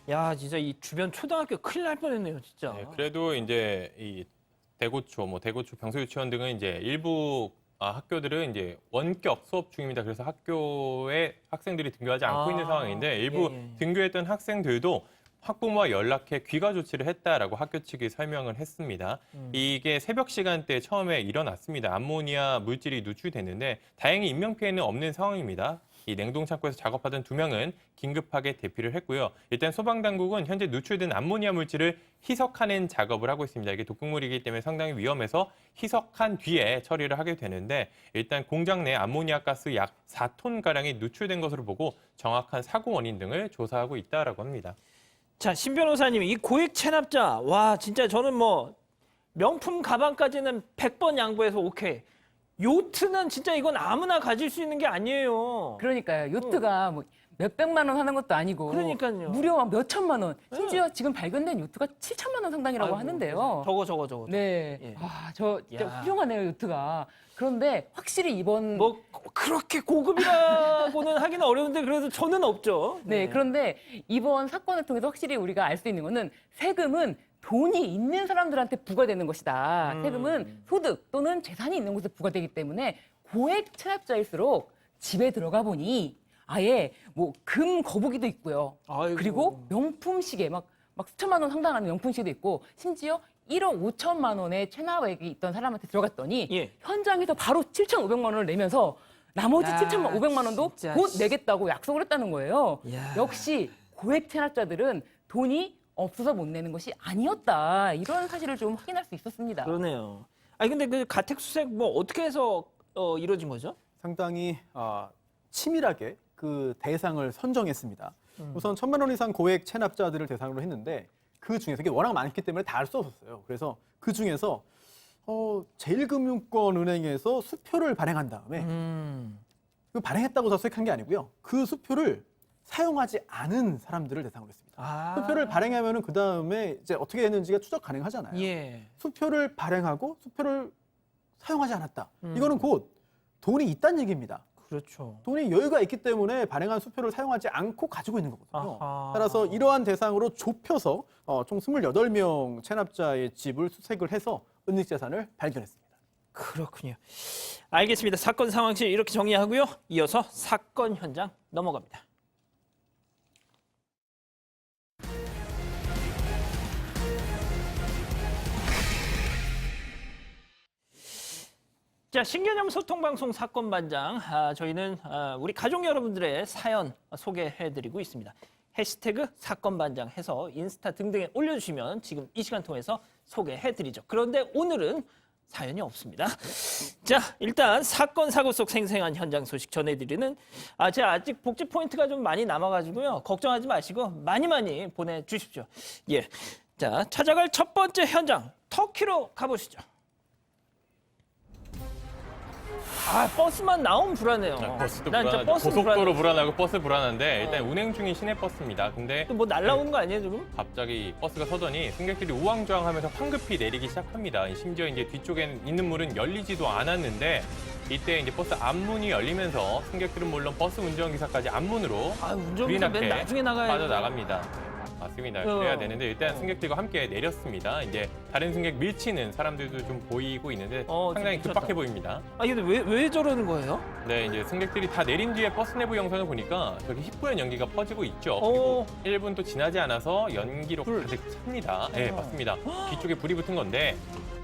야, 진짜 이 주변 초등학교 큰일 날 뻔했네요, 진짜. 네, 그래도 이제 이 대고초, 대고초 병소유치원 등은 이제 일부 학교들은 이제 원격 수업 중입니다. 그래서 학교에 학생들이 등교하지 않고 있는 상황인데 일부 등교했던 학생들도 학부모와 연락해 귀가 조치를 했다라고 학교 측이 설명을 했습니다. 이게 새벽 시간대에 처음에 일어났습니다. 암모니아 물질이 누출됐는데 다행히 인명피해는 없는 상황입니다. 이 냉동창고에서 작업하던 2명은 긴급하게 대피를 했고요. 일단 소방당국은 현재 누출된 암모니아 물질을 희석하는 작업을 하고 있습니다. 이게 독극물이기 때문에 상당히 위험해서 희석한 뒤에 처리를 하게 되는데 일단 공장 내 암모니아 가스 약 4톤가량이 누출된 것으로 보고 정확한 사고 원인 등을 조사하고 있다라고 합니다. 자, 신 변호사님, 이 고액 체납자, 와, 진짜 저는 뭐 명품 가방까지는 100번 양보해서 오케이. 요트는 진짜 이건 아무나 가질 수 있는 게 아니에요. 그러니까요. 요트가 뭐 몇백만 원 하는 것도 아니고 그러니까요. 무려 몇천만 원. 심지어 지금 발견된 요트가 7천만 원 상당이라고 하는데요. 저거. 네. 예. 저 진짜 야. 훌륭하네요, 요트가. 그런데 확실히 이번 뭐 그렇게 고급이라고는 하기는 어려운데 그래도 저는 없죠. 네, 그런데 이번 사건을 통해서 확실히 우리가 알 수 있는 거는 세금은 돈이 있는 사람들한테 부과되는 것이다. 세금은 소득 또는 재산이 있는 곳에 부과되기 때문에 고액 체납자일수록 집에 들어가 보니 아예 뭐 금 거북이도 있고요. 아이고. 그리고 명품 시계 막 수천만 원 상당하는 명품 시계도 있고 심지어 1억 5천만 원의 체납액이 있던 사람한테 들어갔더니 예. 현장에서 바로 7,500만 원을 내면서 나머지 야, 7,500만 원도 진짜. 곧 내겠다고 약속을 했다는 거예요. 야. 역시 고액 체납자들은 돈이 없어서 못 내는 것이 아니었다. 이런 사실을 좀 확인할 수 있었습니다. 그러네요. 아니 근데 그 가택수색 뭐 어떻게 해서 이루어진 거죠? 상당히 치밀하게 그 대상을 선정했습니다. 우선 1,000만 원 이상 고액 체납자들을 대상으로 했는데 그 중에서 이게 워낙 많기 때문에 다 할 수 없었어요. 그래서 그 중에서 제일금융권은행에서 수표를 발행한 다음에 그 발행했다고 다 수색한 게 아니고요. 그 수표를 사용하지 않은 사람들을 대상으로 했습니다. 수표를 발행하면은 그 다음에 이제 어떻게 했는지가 추적 가능하잖아요. 예. 수표를 발행하고 수표를 사용하지 않았다. 이거는 곧 돈이 있다는 얘기입니다. 그렇죠. 돈이 여유가 있기 때문에 발행한 수표를 사용하지 않고 가지고 있는 거거든요. 아하. 따라서 이러한 대상으로 좁혀서 총 28명 체납자의 집을 수색을 해서 은닉 재산을 발견했습니다. 그렇군요. 알겠습니다. 사건 상황실 이렇게 정리하고요. 이어서 사건 현장 넘어갑니다. 자, 신개념 소통방송 사건반장. 저희는 우리 가족 여러분들의 사연 소개해드리고 있습니다. 해시태그 사건반장 해서 인스타 등등에 올려주시면 지금 이 시간 통해서 소개해드리죠. 그런데 오늘은 사연이 없습니다. 자, 일단 사건 사고 속 생생한 현장 소식 전해드리는 제가 아직 복지 포인트가 좀 많이 남아가지고요. 걱정하지 마시고 많이 보내주십시오. 예, 자, 찾아갈 첫 번째 현장 터키로 가보시죠. 버스만 나오면 불안해요. 버스도 난 진짜 불안하죠. 버스 고속도로 불안하고 버스 불안한데 일단 운행 중인 시내버스입니다. 근데 뭐 날라오는 거 아니에요 지금? 갑자기 버스가 서더니 승객들이 우왕좌왕하면서 황급히 내리기 시작합니다. 심지어 이제 뒤쪽에 있는 문은 열리지도 않았는데 이때 이제 버스 앞문이 열리면서 승객들은 물론 버스 운전기사까지 앞문으로 운전기사 맨 나중에 나가야 빠져나갑니다. 맞습니다. 그래야 되는데 일단 승객들과 함께 내렸습니다. 이제 다른 승객 밀치는 사람들도 좀 보이고 있는데 상당히 좀 급박해 보입니다. 근데 왜 저러는 거예요? 네, 이제 승객들이 다 내린 뒤에 버스 내부 영상을 보니까 저기 희뿌연 연기가 퍼지고 있죠. 그리고 1분도 지나지 않아서 연기로 가득 찹니다. 네, 맞습니다. 뒤쪽에 불이 붙은 건데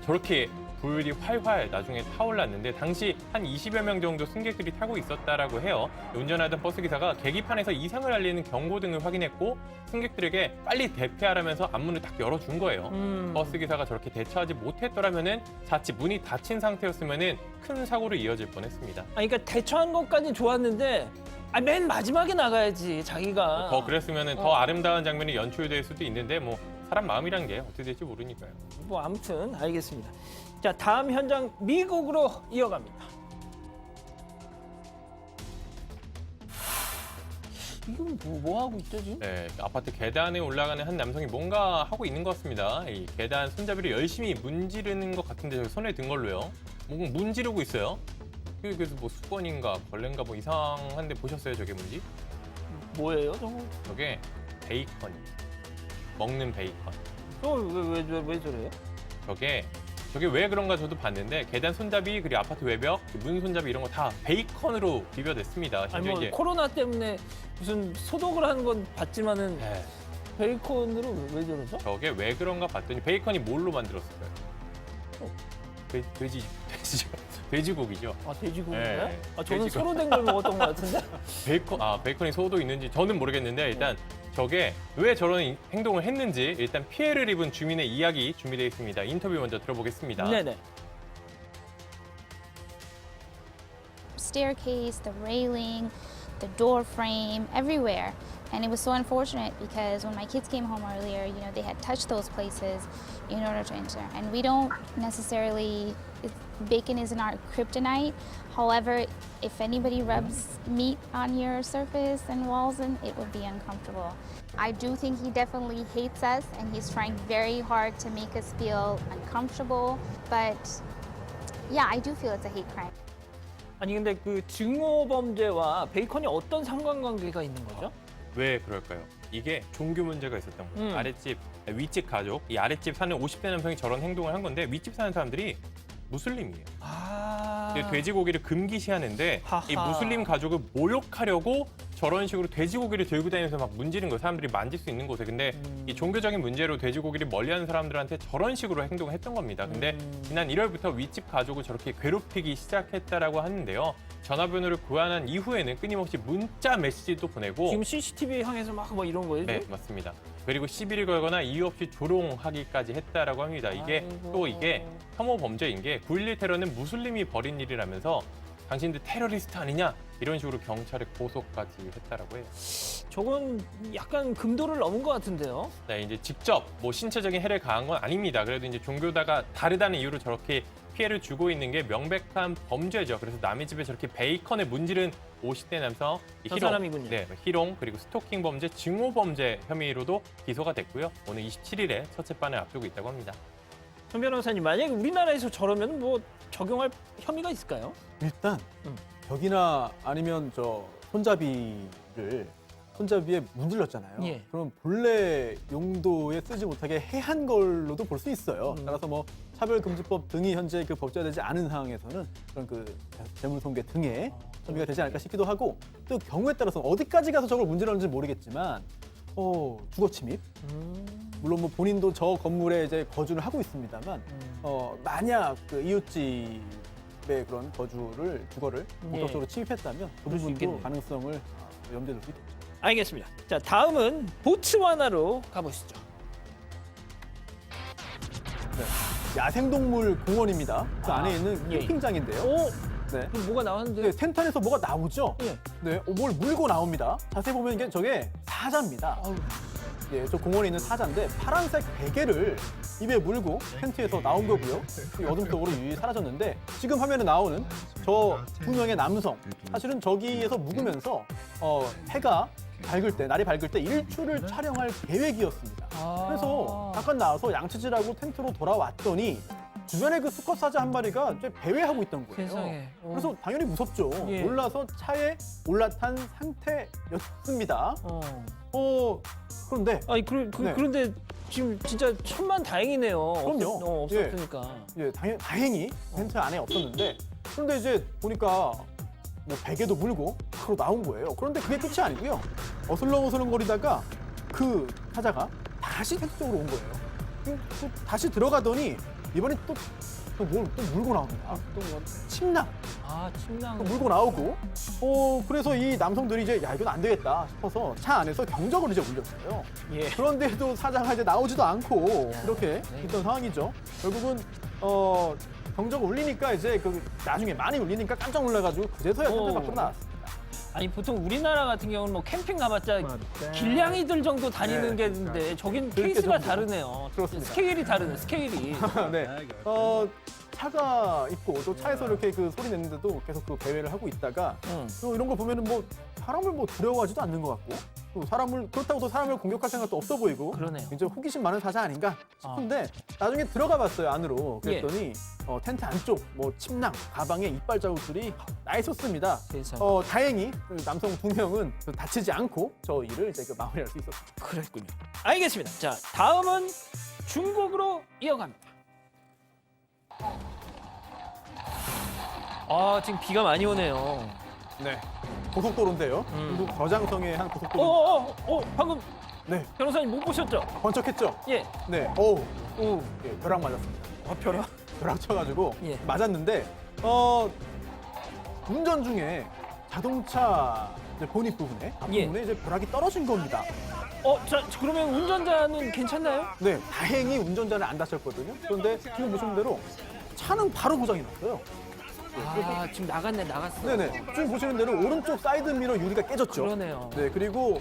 저렇게 불이 활활 나중에 타올랐는데 당시 한 20여 명 정도 승객들이 타고 있었다라고 해요. 운전하던 버스 기사가 계기판에서 이상을 알리는 경고등을 확인했고 승객들에게 빨리 대피하라면서 앞문을 딱 열어준 거예요. 버스 기사가 저렇게 대처하지 못했더라면은 자칫 문이 닫힌 상태였으면은 큰 사고로 이어질 뻔했습니다. 그러니까 대처한 것까지 좋았는데 맨 마지막에 나가야지 자기가. 더 그랬으면은 더 아름다운 장면이 연출될 수도 있는데 뭐 사람 마음이란 게 어떻게 될지 모르니까요. 뭐 아무튼 알겠습니다. 자, 다음 현장 미국으로 이어갑니다. 이건 뭐 하고 있죠 지금? 네, 아파트 계단에 올라가는 한 남성이 뭔가 하고 있는 것 같습니다. 이 계단 손잡이를 열심히 문지르는 것 같은데 저기 손에 든 걸로요. 뭔가 문지르고 있어요. 그래서 뭐 수건인가 벌레인가 뭐 이상한데 보셨어요 저게 뭔지? 뭐예요 저거? 저게 베이컨이에요. 먹는 베이컨. 왜 저래요? 저게 왜 그런가 저도 봤는데 계단 손잡이 그리고 아파트 외벽 문 손잡이 이런 거 다 베이컨으로 비벼냈습니다. 아니 심지어 뭐 이제 코로나 때문에 무슨 소독을 하는 건 봤지만은 네, 베이컨으로 왜 저러죠? 저게 왜 그런가 봤더니 베이컨이 뭘로 만들었을까요? 돼지고기죠. 아 돼지고기인가요? 네, 저는 돼지고기. 서로 된 걸 먹었던 것 같은데. 베이컨이 소도 있는지 저는 모르겠는데 일단 저게 왜 저런 행동을 했는지 일단 피해를 입은 주민의 이야기 준비되어 있습니다. 인터뷰 먼저 들어보겠습니다. 네네. Staircase, the railing, the door frame, everywhere. And it was so unfortunate because when my kids came home earlier, you know, they had touched those places in order to enter. And we don't necessarily, bacon isn't our kryptonite. However, if anybody rubs meat on your surface and walls, then it would be uncomfortable. I do think he definitely hates us and he's trying very hard to make us feel uncomfortable. But yeah, I do feel it's a hate crime. 아니 근데 그 증오 범죄와 베이컨이 어떤 상관관계가 있는 거죠? 왜 그럴까요? 이게 종교 문제가 있었던 거예요. 윗집 가족, 이 아랫집 사는 50대 남성이 저런 행동을 한 건데 윗집 사는 사람들이 무슬림이에요. 근데 돼지고기를 금기시하는데 하하. 이 무슬림 가족을 모욕하려고 저런 식으로 돼지고기를 들고 다니면서 막 문지른 거예요. 사람들이 만질 수 있는 곳에. 근데 이 종교적인 문제로 돼지고기를 멀리하는 사람들한테 저런 식으로 행동을 했던 겁니다. 근데 지난 1월부터 윗집 가족을 저렇게 괴롭히기 시작했다라고 하는데요. 전화번호를 교환한 이후에는 끊임없이 문자 메시지도 보내고 지금 CCTV 향해서 막 뭐 이런 거예요? 네, 지금? 맞습니다. 그리고 시비를 걸거나 이유 없이 조롱하기까지 했다라고 합니다. 이게 또 이게 혐오 범죄인 게 9.11 테러는 무슬림이 벌인 일이라면서 당신들 테러리스트 아니냐 이런 식으로 경찰에 고소까지 했다라고 해요. 저건 약간 금도를 넘은 것 같은데요. 네, 이제 직접 뭐 신체적인 해를 가한 건 아닙니다. 그래도 이제 종교다가 다르다는 이유로 저렇게 피해를 주고 있는 게 명백한 범죄죠. 그래서 남의 집에 저렇게 베이컨에 문지른 50대 남성 저 사람이군요. 네, 희롱 그리고 스토킹 범죄, 증오 범죄 혐의로도 기소가 됐고요. 오늘 27일에 첫 재판을 앞두고 있다고 합니다. 전 변호사님, 만약에 우리나라에서 저러면 뭐 적용할 혐의가 있을까요? 일단 벽이나 아니면 저 손잡이에 문질렀잖아요. 예. 그럼 본래 용도에 쓰지 못하게 해한 걸로도 볼 수 있어요. 따라서 뭐 차별금지법 등이 현재 그 법제화되지 않은 상황에서는 그런 그 재물손괴 등에 혐의가 되지 않을까 싶기도 하고 또 경우에 따라서 어디까지 가서 저걸 문질렀는지 모르겠지만 주거침입. 물론 뭐 본인도 저 건물에 이제 거주를 하고 있습니다만 만약 그 이웃집의 그런 주거를 본격적으로 침입했다면 그 그럴 수 부분도 있겠네요. 가능성을 염두에 둘 수 있겠죠. 알겠습니다. 자, 다음은 보츠와나로 가보시죠. 야생동물 공원입니다. 그 안에 있는 예. 캠핑장인데요. 오, 네. 그럼 뭐가 나왔는데? 네, 텐트 안에서 뭐가 나오죠? 예. 네, 뭘 물고 나옵니다. 자세히 보면 이게 저게 사자입니다. 예, 저 공원에 있는 사자인데 파란색 베개를 입에 물고 텐트에서 나온 거고요. 어둠 속으로 유유히 사라졌는데 지금 화면에 나오는 저 두 명의 남성 사실은 저기에서 묵으면서 해가 밝을 때, 날이 밝을 때 일출을 촬영할 계획이었습니다. 그래서 잠깐 나와서 양치질하고 텐트로 돌아왔더니 주변에 그 수컷 사자 한 마리가 이제 배회하고 있던 거예요. 세상에. 그래서 당연히 무섭죠. 예. 놀라서 차에 올라탄 상태였습니다. 그런데 아니 네. 그런데 지금 진짜 천만 다행이네요. 그럼요. 없었으니까. 예, 다행히 텐트 안에 없었는데 그런데 이제 보니까 뭐 베개도 물고 밖으로 나온 거예요. 그런데 그게 끝이 아니고요. 어슬렁어슬렁거리다가 그 사자가 다시 텐트 쪽으로 온 거예요. 또 다시 들어가더니 이번엔 또 또 물고 나옵니다. 또 뭐 침낭 아, 침낭. 또 물고 나오고 그래서 이 남성들이 이제 야 이건 안 되겠다 싶어서 차 안에서 경적을 이제 울렸어요. 예. 그런데도 사자가 이제 나오지도 않고 이렇게 있던 상황이죠. 결국은 경적을 울리니까 이제 나중에 많이 울리니까 깜짝 놀라가지고 그제서야 텐트 밖으로 나왔습니다. 아니 보통 우리나라 같은 경우는 뭐 캠핑 가봤자 길냥이들 정도 다니는 네, 게 있는데 저긴 들깨 케이스가 정도. 다르네요. 그렇습니다. 스케일이 다르네, 스케일이. 네. 차가 있고 또 차에서 이렇게 소리 냈는데도 계속 배회를 하고 있다가 또 이런 거 보면은 뭐 사람을 뭐 두려워하지도 않는 것 같고 또 그렇다고 또 사람을 공격할 생각도 없어 보이고 그러네요. 이제 호기심 많은 사자 아닌가 싶은데 나중에 들어가 봤어요 안으로. 예. 그랬더니 텐트 안쪽 뭐 침낭, 가방에 이빨 자국들이 나 있었습니다. 세상에. 다행히 그 남성 2명은 다치지 않고 저 일을 이제 마무리할 수 있었습니다. 그랬군요. 알겠습니다. 자, 다음은 중국으로 이어갑니다. 아, 지금 비가 많이 오네요. 네. 고속도로인데요. 중국 저장성의 한 고속도로. 방금 네. 변호사님 못 보셨죠? 번쩍했죠? 예. 네. 오, 예, 벼락 맞았습니다. 벼락. 벼락 쳐가지고 예. 맞았는데 운전 중에 자동차 이제 보닛 부분에 앞부분에 이제 벼락이 떨어진 겁니다. 자, 그러면 운전자는 괜찮나요? 네, 다행히 운전자는 안 다쳤거든요. 그런데 지금 보시는 대로 차는 바로 고장이 났어요. 아, 지금 나갔어. 네네. 지금 보시는 대로 오른쪽 사이드 미러 유리가 깨졌죠. 그러네요. 네, 그리고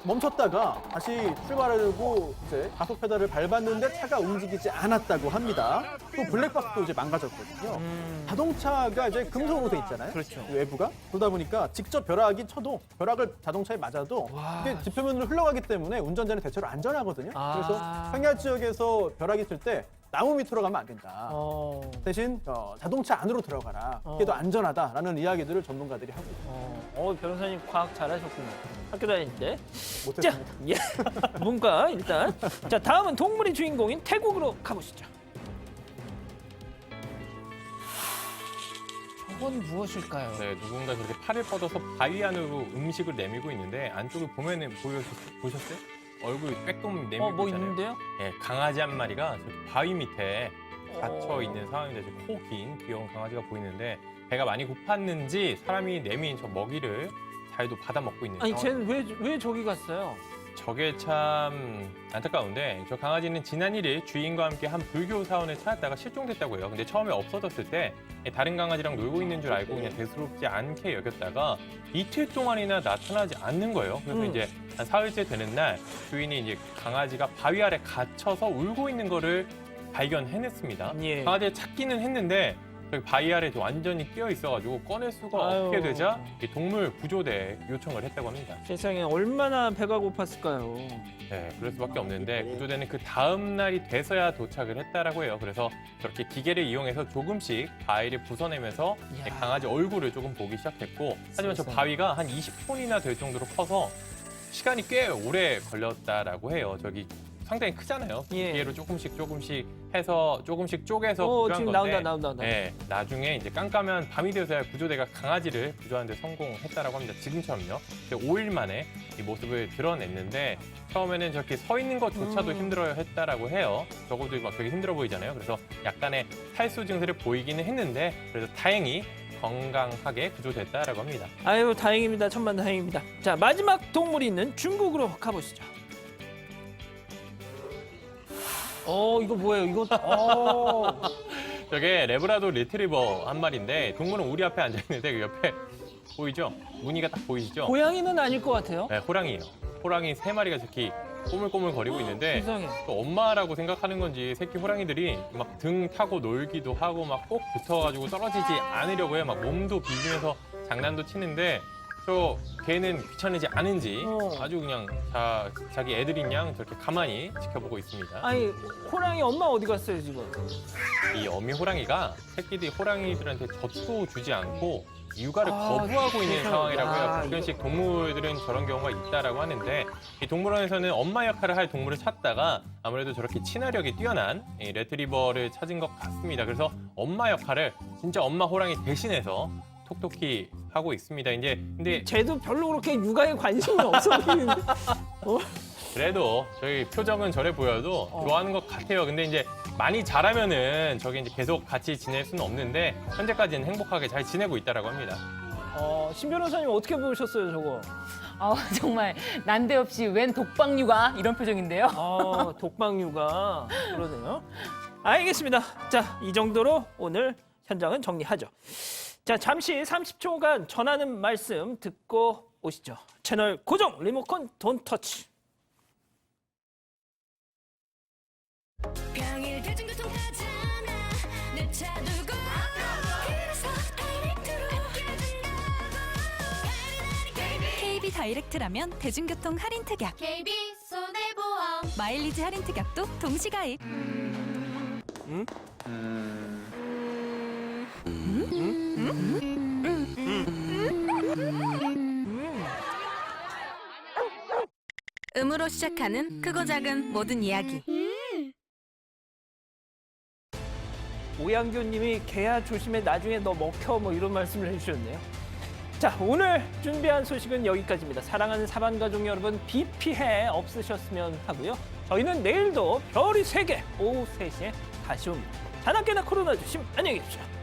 멈췄다가 다시 출발하려고 이제 가속 페달을 밟았는데 차가 움직이지 않았다고 합니다. 또 블랙박스도 이제 망가졌거든요. 자동차가 이제 금속으로 돼 있잖아요. 그렇죠. 외부가. 그러다 보니까 직접 벼락이 쳐도 벼락을 자동차에 맞아도 이게 지표면으로 흘러가기 때문에 운전자는 대체로 안전하거든요. 그래서 평야 지역에서 벼락이 칠 때 나무 밑으로 가면 안 된다. 대신 자동차 안으로 들어가라. 그게 더 안전하다라는 이야기들을 전문가들이 하고 있습니다. 변호사님 과학 잘하셨군요. 학교 다닐 때. 못했습니다. 자, 예. 문과 일단. 자, 다음은 동물이 주인공인 태국으로 가보시죠. 저건 무엇일까요? 네, 누군가 저렇게 팔을 뻗어서 바위 안으로 음식을 내밀고 있는데 안쪽을 보면은 보셨어요? 얼굴 빽동 내밀고 뭐 있잖아요. 있는데요? 네, 강아지 한 마리가 저렇게 바위 밑에 갇혀 있는 상황인데 지금 코 긴 귀여운 강아지가 보이는데 배가 많이 고팠는지 사람이 내민 저 먹이를 잘도 받아 먹고 있는 아니, 상황. 쟤는 왜 저기 갔어요? 저게 참 안타까운데 저 강아지는 지난 1일 주인과 함께 한 불교 사원을 찾았다가 실종됐다고 해요. 근데 처음에 없어졌을 때 다른 강아지랑 놀고 있는 줄 알고 그냥 대수롭지 않게 여겼다가 이틀 동안이나 나타나지 않는 거예요. 그래서 이제 한 사흘째 되는 날 주인이 이제 강아지가 바위 아래 갇혀서 울고 있는 거를 발견해냈습니다. 예. 강아지를 찾기는 했는데 저기 바위 아래 완전히 끼어 있어가지고 꺼낼 수가 없게 되자 이 동물 구조대에 요청을 했다고 합니다. 세상에 얼마나 배가 고팠을까요? 네, 그럴 수밖에 없는데 구조대는 그 다음 날이 돼서야 도착을 했다라고 해요. 그래서 저렇게 기계를 이용해서 조금씩 바위를 부숴내면서 이야. 강아지 얼굴을 조금 보기 시작했고 하지만 저 세상에. 바위가 한 20톤이나 될 정도로 커서 시간이 꽤 오래 걸렸다라고 해요. 저기 상당히 크잖아요. 예. 기계로 조금씩 해서 조금씩 쪼개서 구조한 지금 건데 나온다. 네, 나중에 이제 깜깜한 밤이 되어서야 구조대가 강아지를 구조하는 데 성공했다라고 합니다. 지금처럼요. 5일 만에 이 모습을 드러냈는데 처음에는 저렇게 서 있는 것조차도 힘들어야 했다라고 해요. 적어도 막 되게 힘들어 보이잖아요. 그래서 약간의 탈수 증세를 보이기는 했는데 그래서 다행히 건강하게 구조됐다라고 합니다. 아유, 다행입니다. 천만다행입니다. 자, 마지막 동물이 있는 중국으로 가보시죠. 이거 뭐예요? 이거 저게 레브라도 리트리버 한 마리인데 동물은 우리 앞에 앉아 있는데 그 옆에 보이죠? 무늬가 딱 보이시죠? 고양이는 아닐 것 같아요. 네, 호랑이에요. 호랑이 3마리가 저렇게 꼬물꼬물 거리고 있는데 세상에. 또 엄마라고 생각하는 건지 새끼 호랑이들이 막 등 타고 놀기도 하고 막 꼭 붙어가지고 떨어지지 않으려고 해요. 막 몸도 비비면서 장난도 치는데 저 걔는 귀찮으지 않은지 아주 그냥 자기 애들인 양 저렇게 가만히 지켜보고 있습니다. 아니, 호랑이 엄마 어디 갔어요, 지금? 이 어미 호랑이가 새끼들이 호랑이들한테 젖도 주지 않고 육아를 거부하고 있는 세상에. 상황이라고 해요. 야, 가끔씩 동물들은 저런 경우가 있다라고 하는데 이 동물원에서는 엄마 역할을 할 동물을 찾다가 아무래도 저렇게 친화력이 뛰어난 이 레트리버를 찾은 것 같습니다. 그래서 엄마 역할을 진짜 엄마 호랑이 대신해서 톡톡히 하고 있습니다. 이제 근데 쟤도 별로 그렇게 육아에 관심이 없어 보이는데. 그래도 저희 표정은 저래 보여도 좋아하는 것 같아요. 근데 이제 많이 잘하면은 저게 이제 계속 같이 지낼 수는 없는데 현재까지는 행복하게 잘 지내고 있다라고 합니다. 신 변호사님 어떻게 보셨어요, 저거? 정말 난데없이 웬 독박육아 이런 표정인데요. 독박육아 그러네요. 알겠습니다. 자, 이 정도로 오늘 현장은 정리하죠. 자, 잠시 30초간 전하는 말씀 듣고 오시죠. 채널 고정, 리모컨 돈 터치. 평일 대중교통 타잖아 내 차 두고 그래서 다이렉트로 아껴준다고 KB 다이렉트라면 대중교통 할인 특약, KB 손해보험 마일리지 할인 특약도 동시가입. 음으로 시작하는 크고 작은 모든 이야기 오양규님이 개야 조심해 나중에 너 먹혀 뭐 이런 말씀을 해주셨네요. 자, 오늘 준비한 소식은 여기까지입니다. 사랑하는 사반가족 여러분, 비 피해 없으셨으면 하고요. 저희는 내일도 별이 3개 오후 3시에 다시 옵니다. 자나깨나 코로나 조심, 안녕히 계십시오.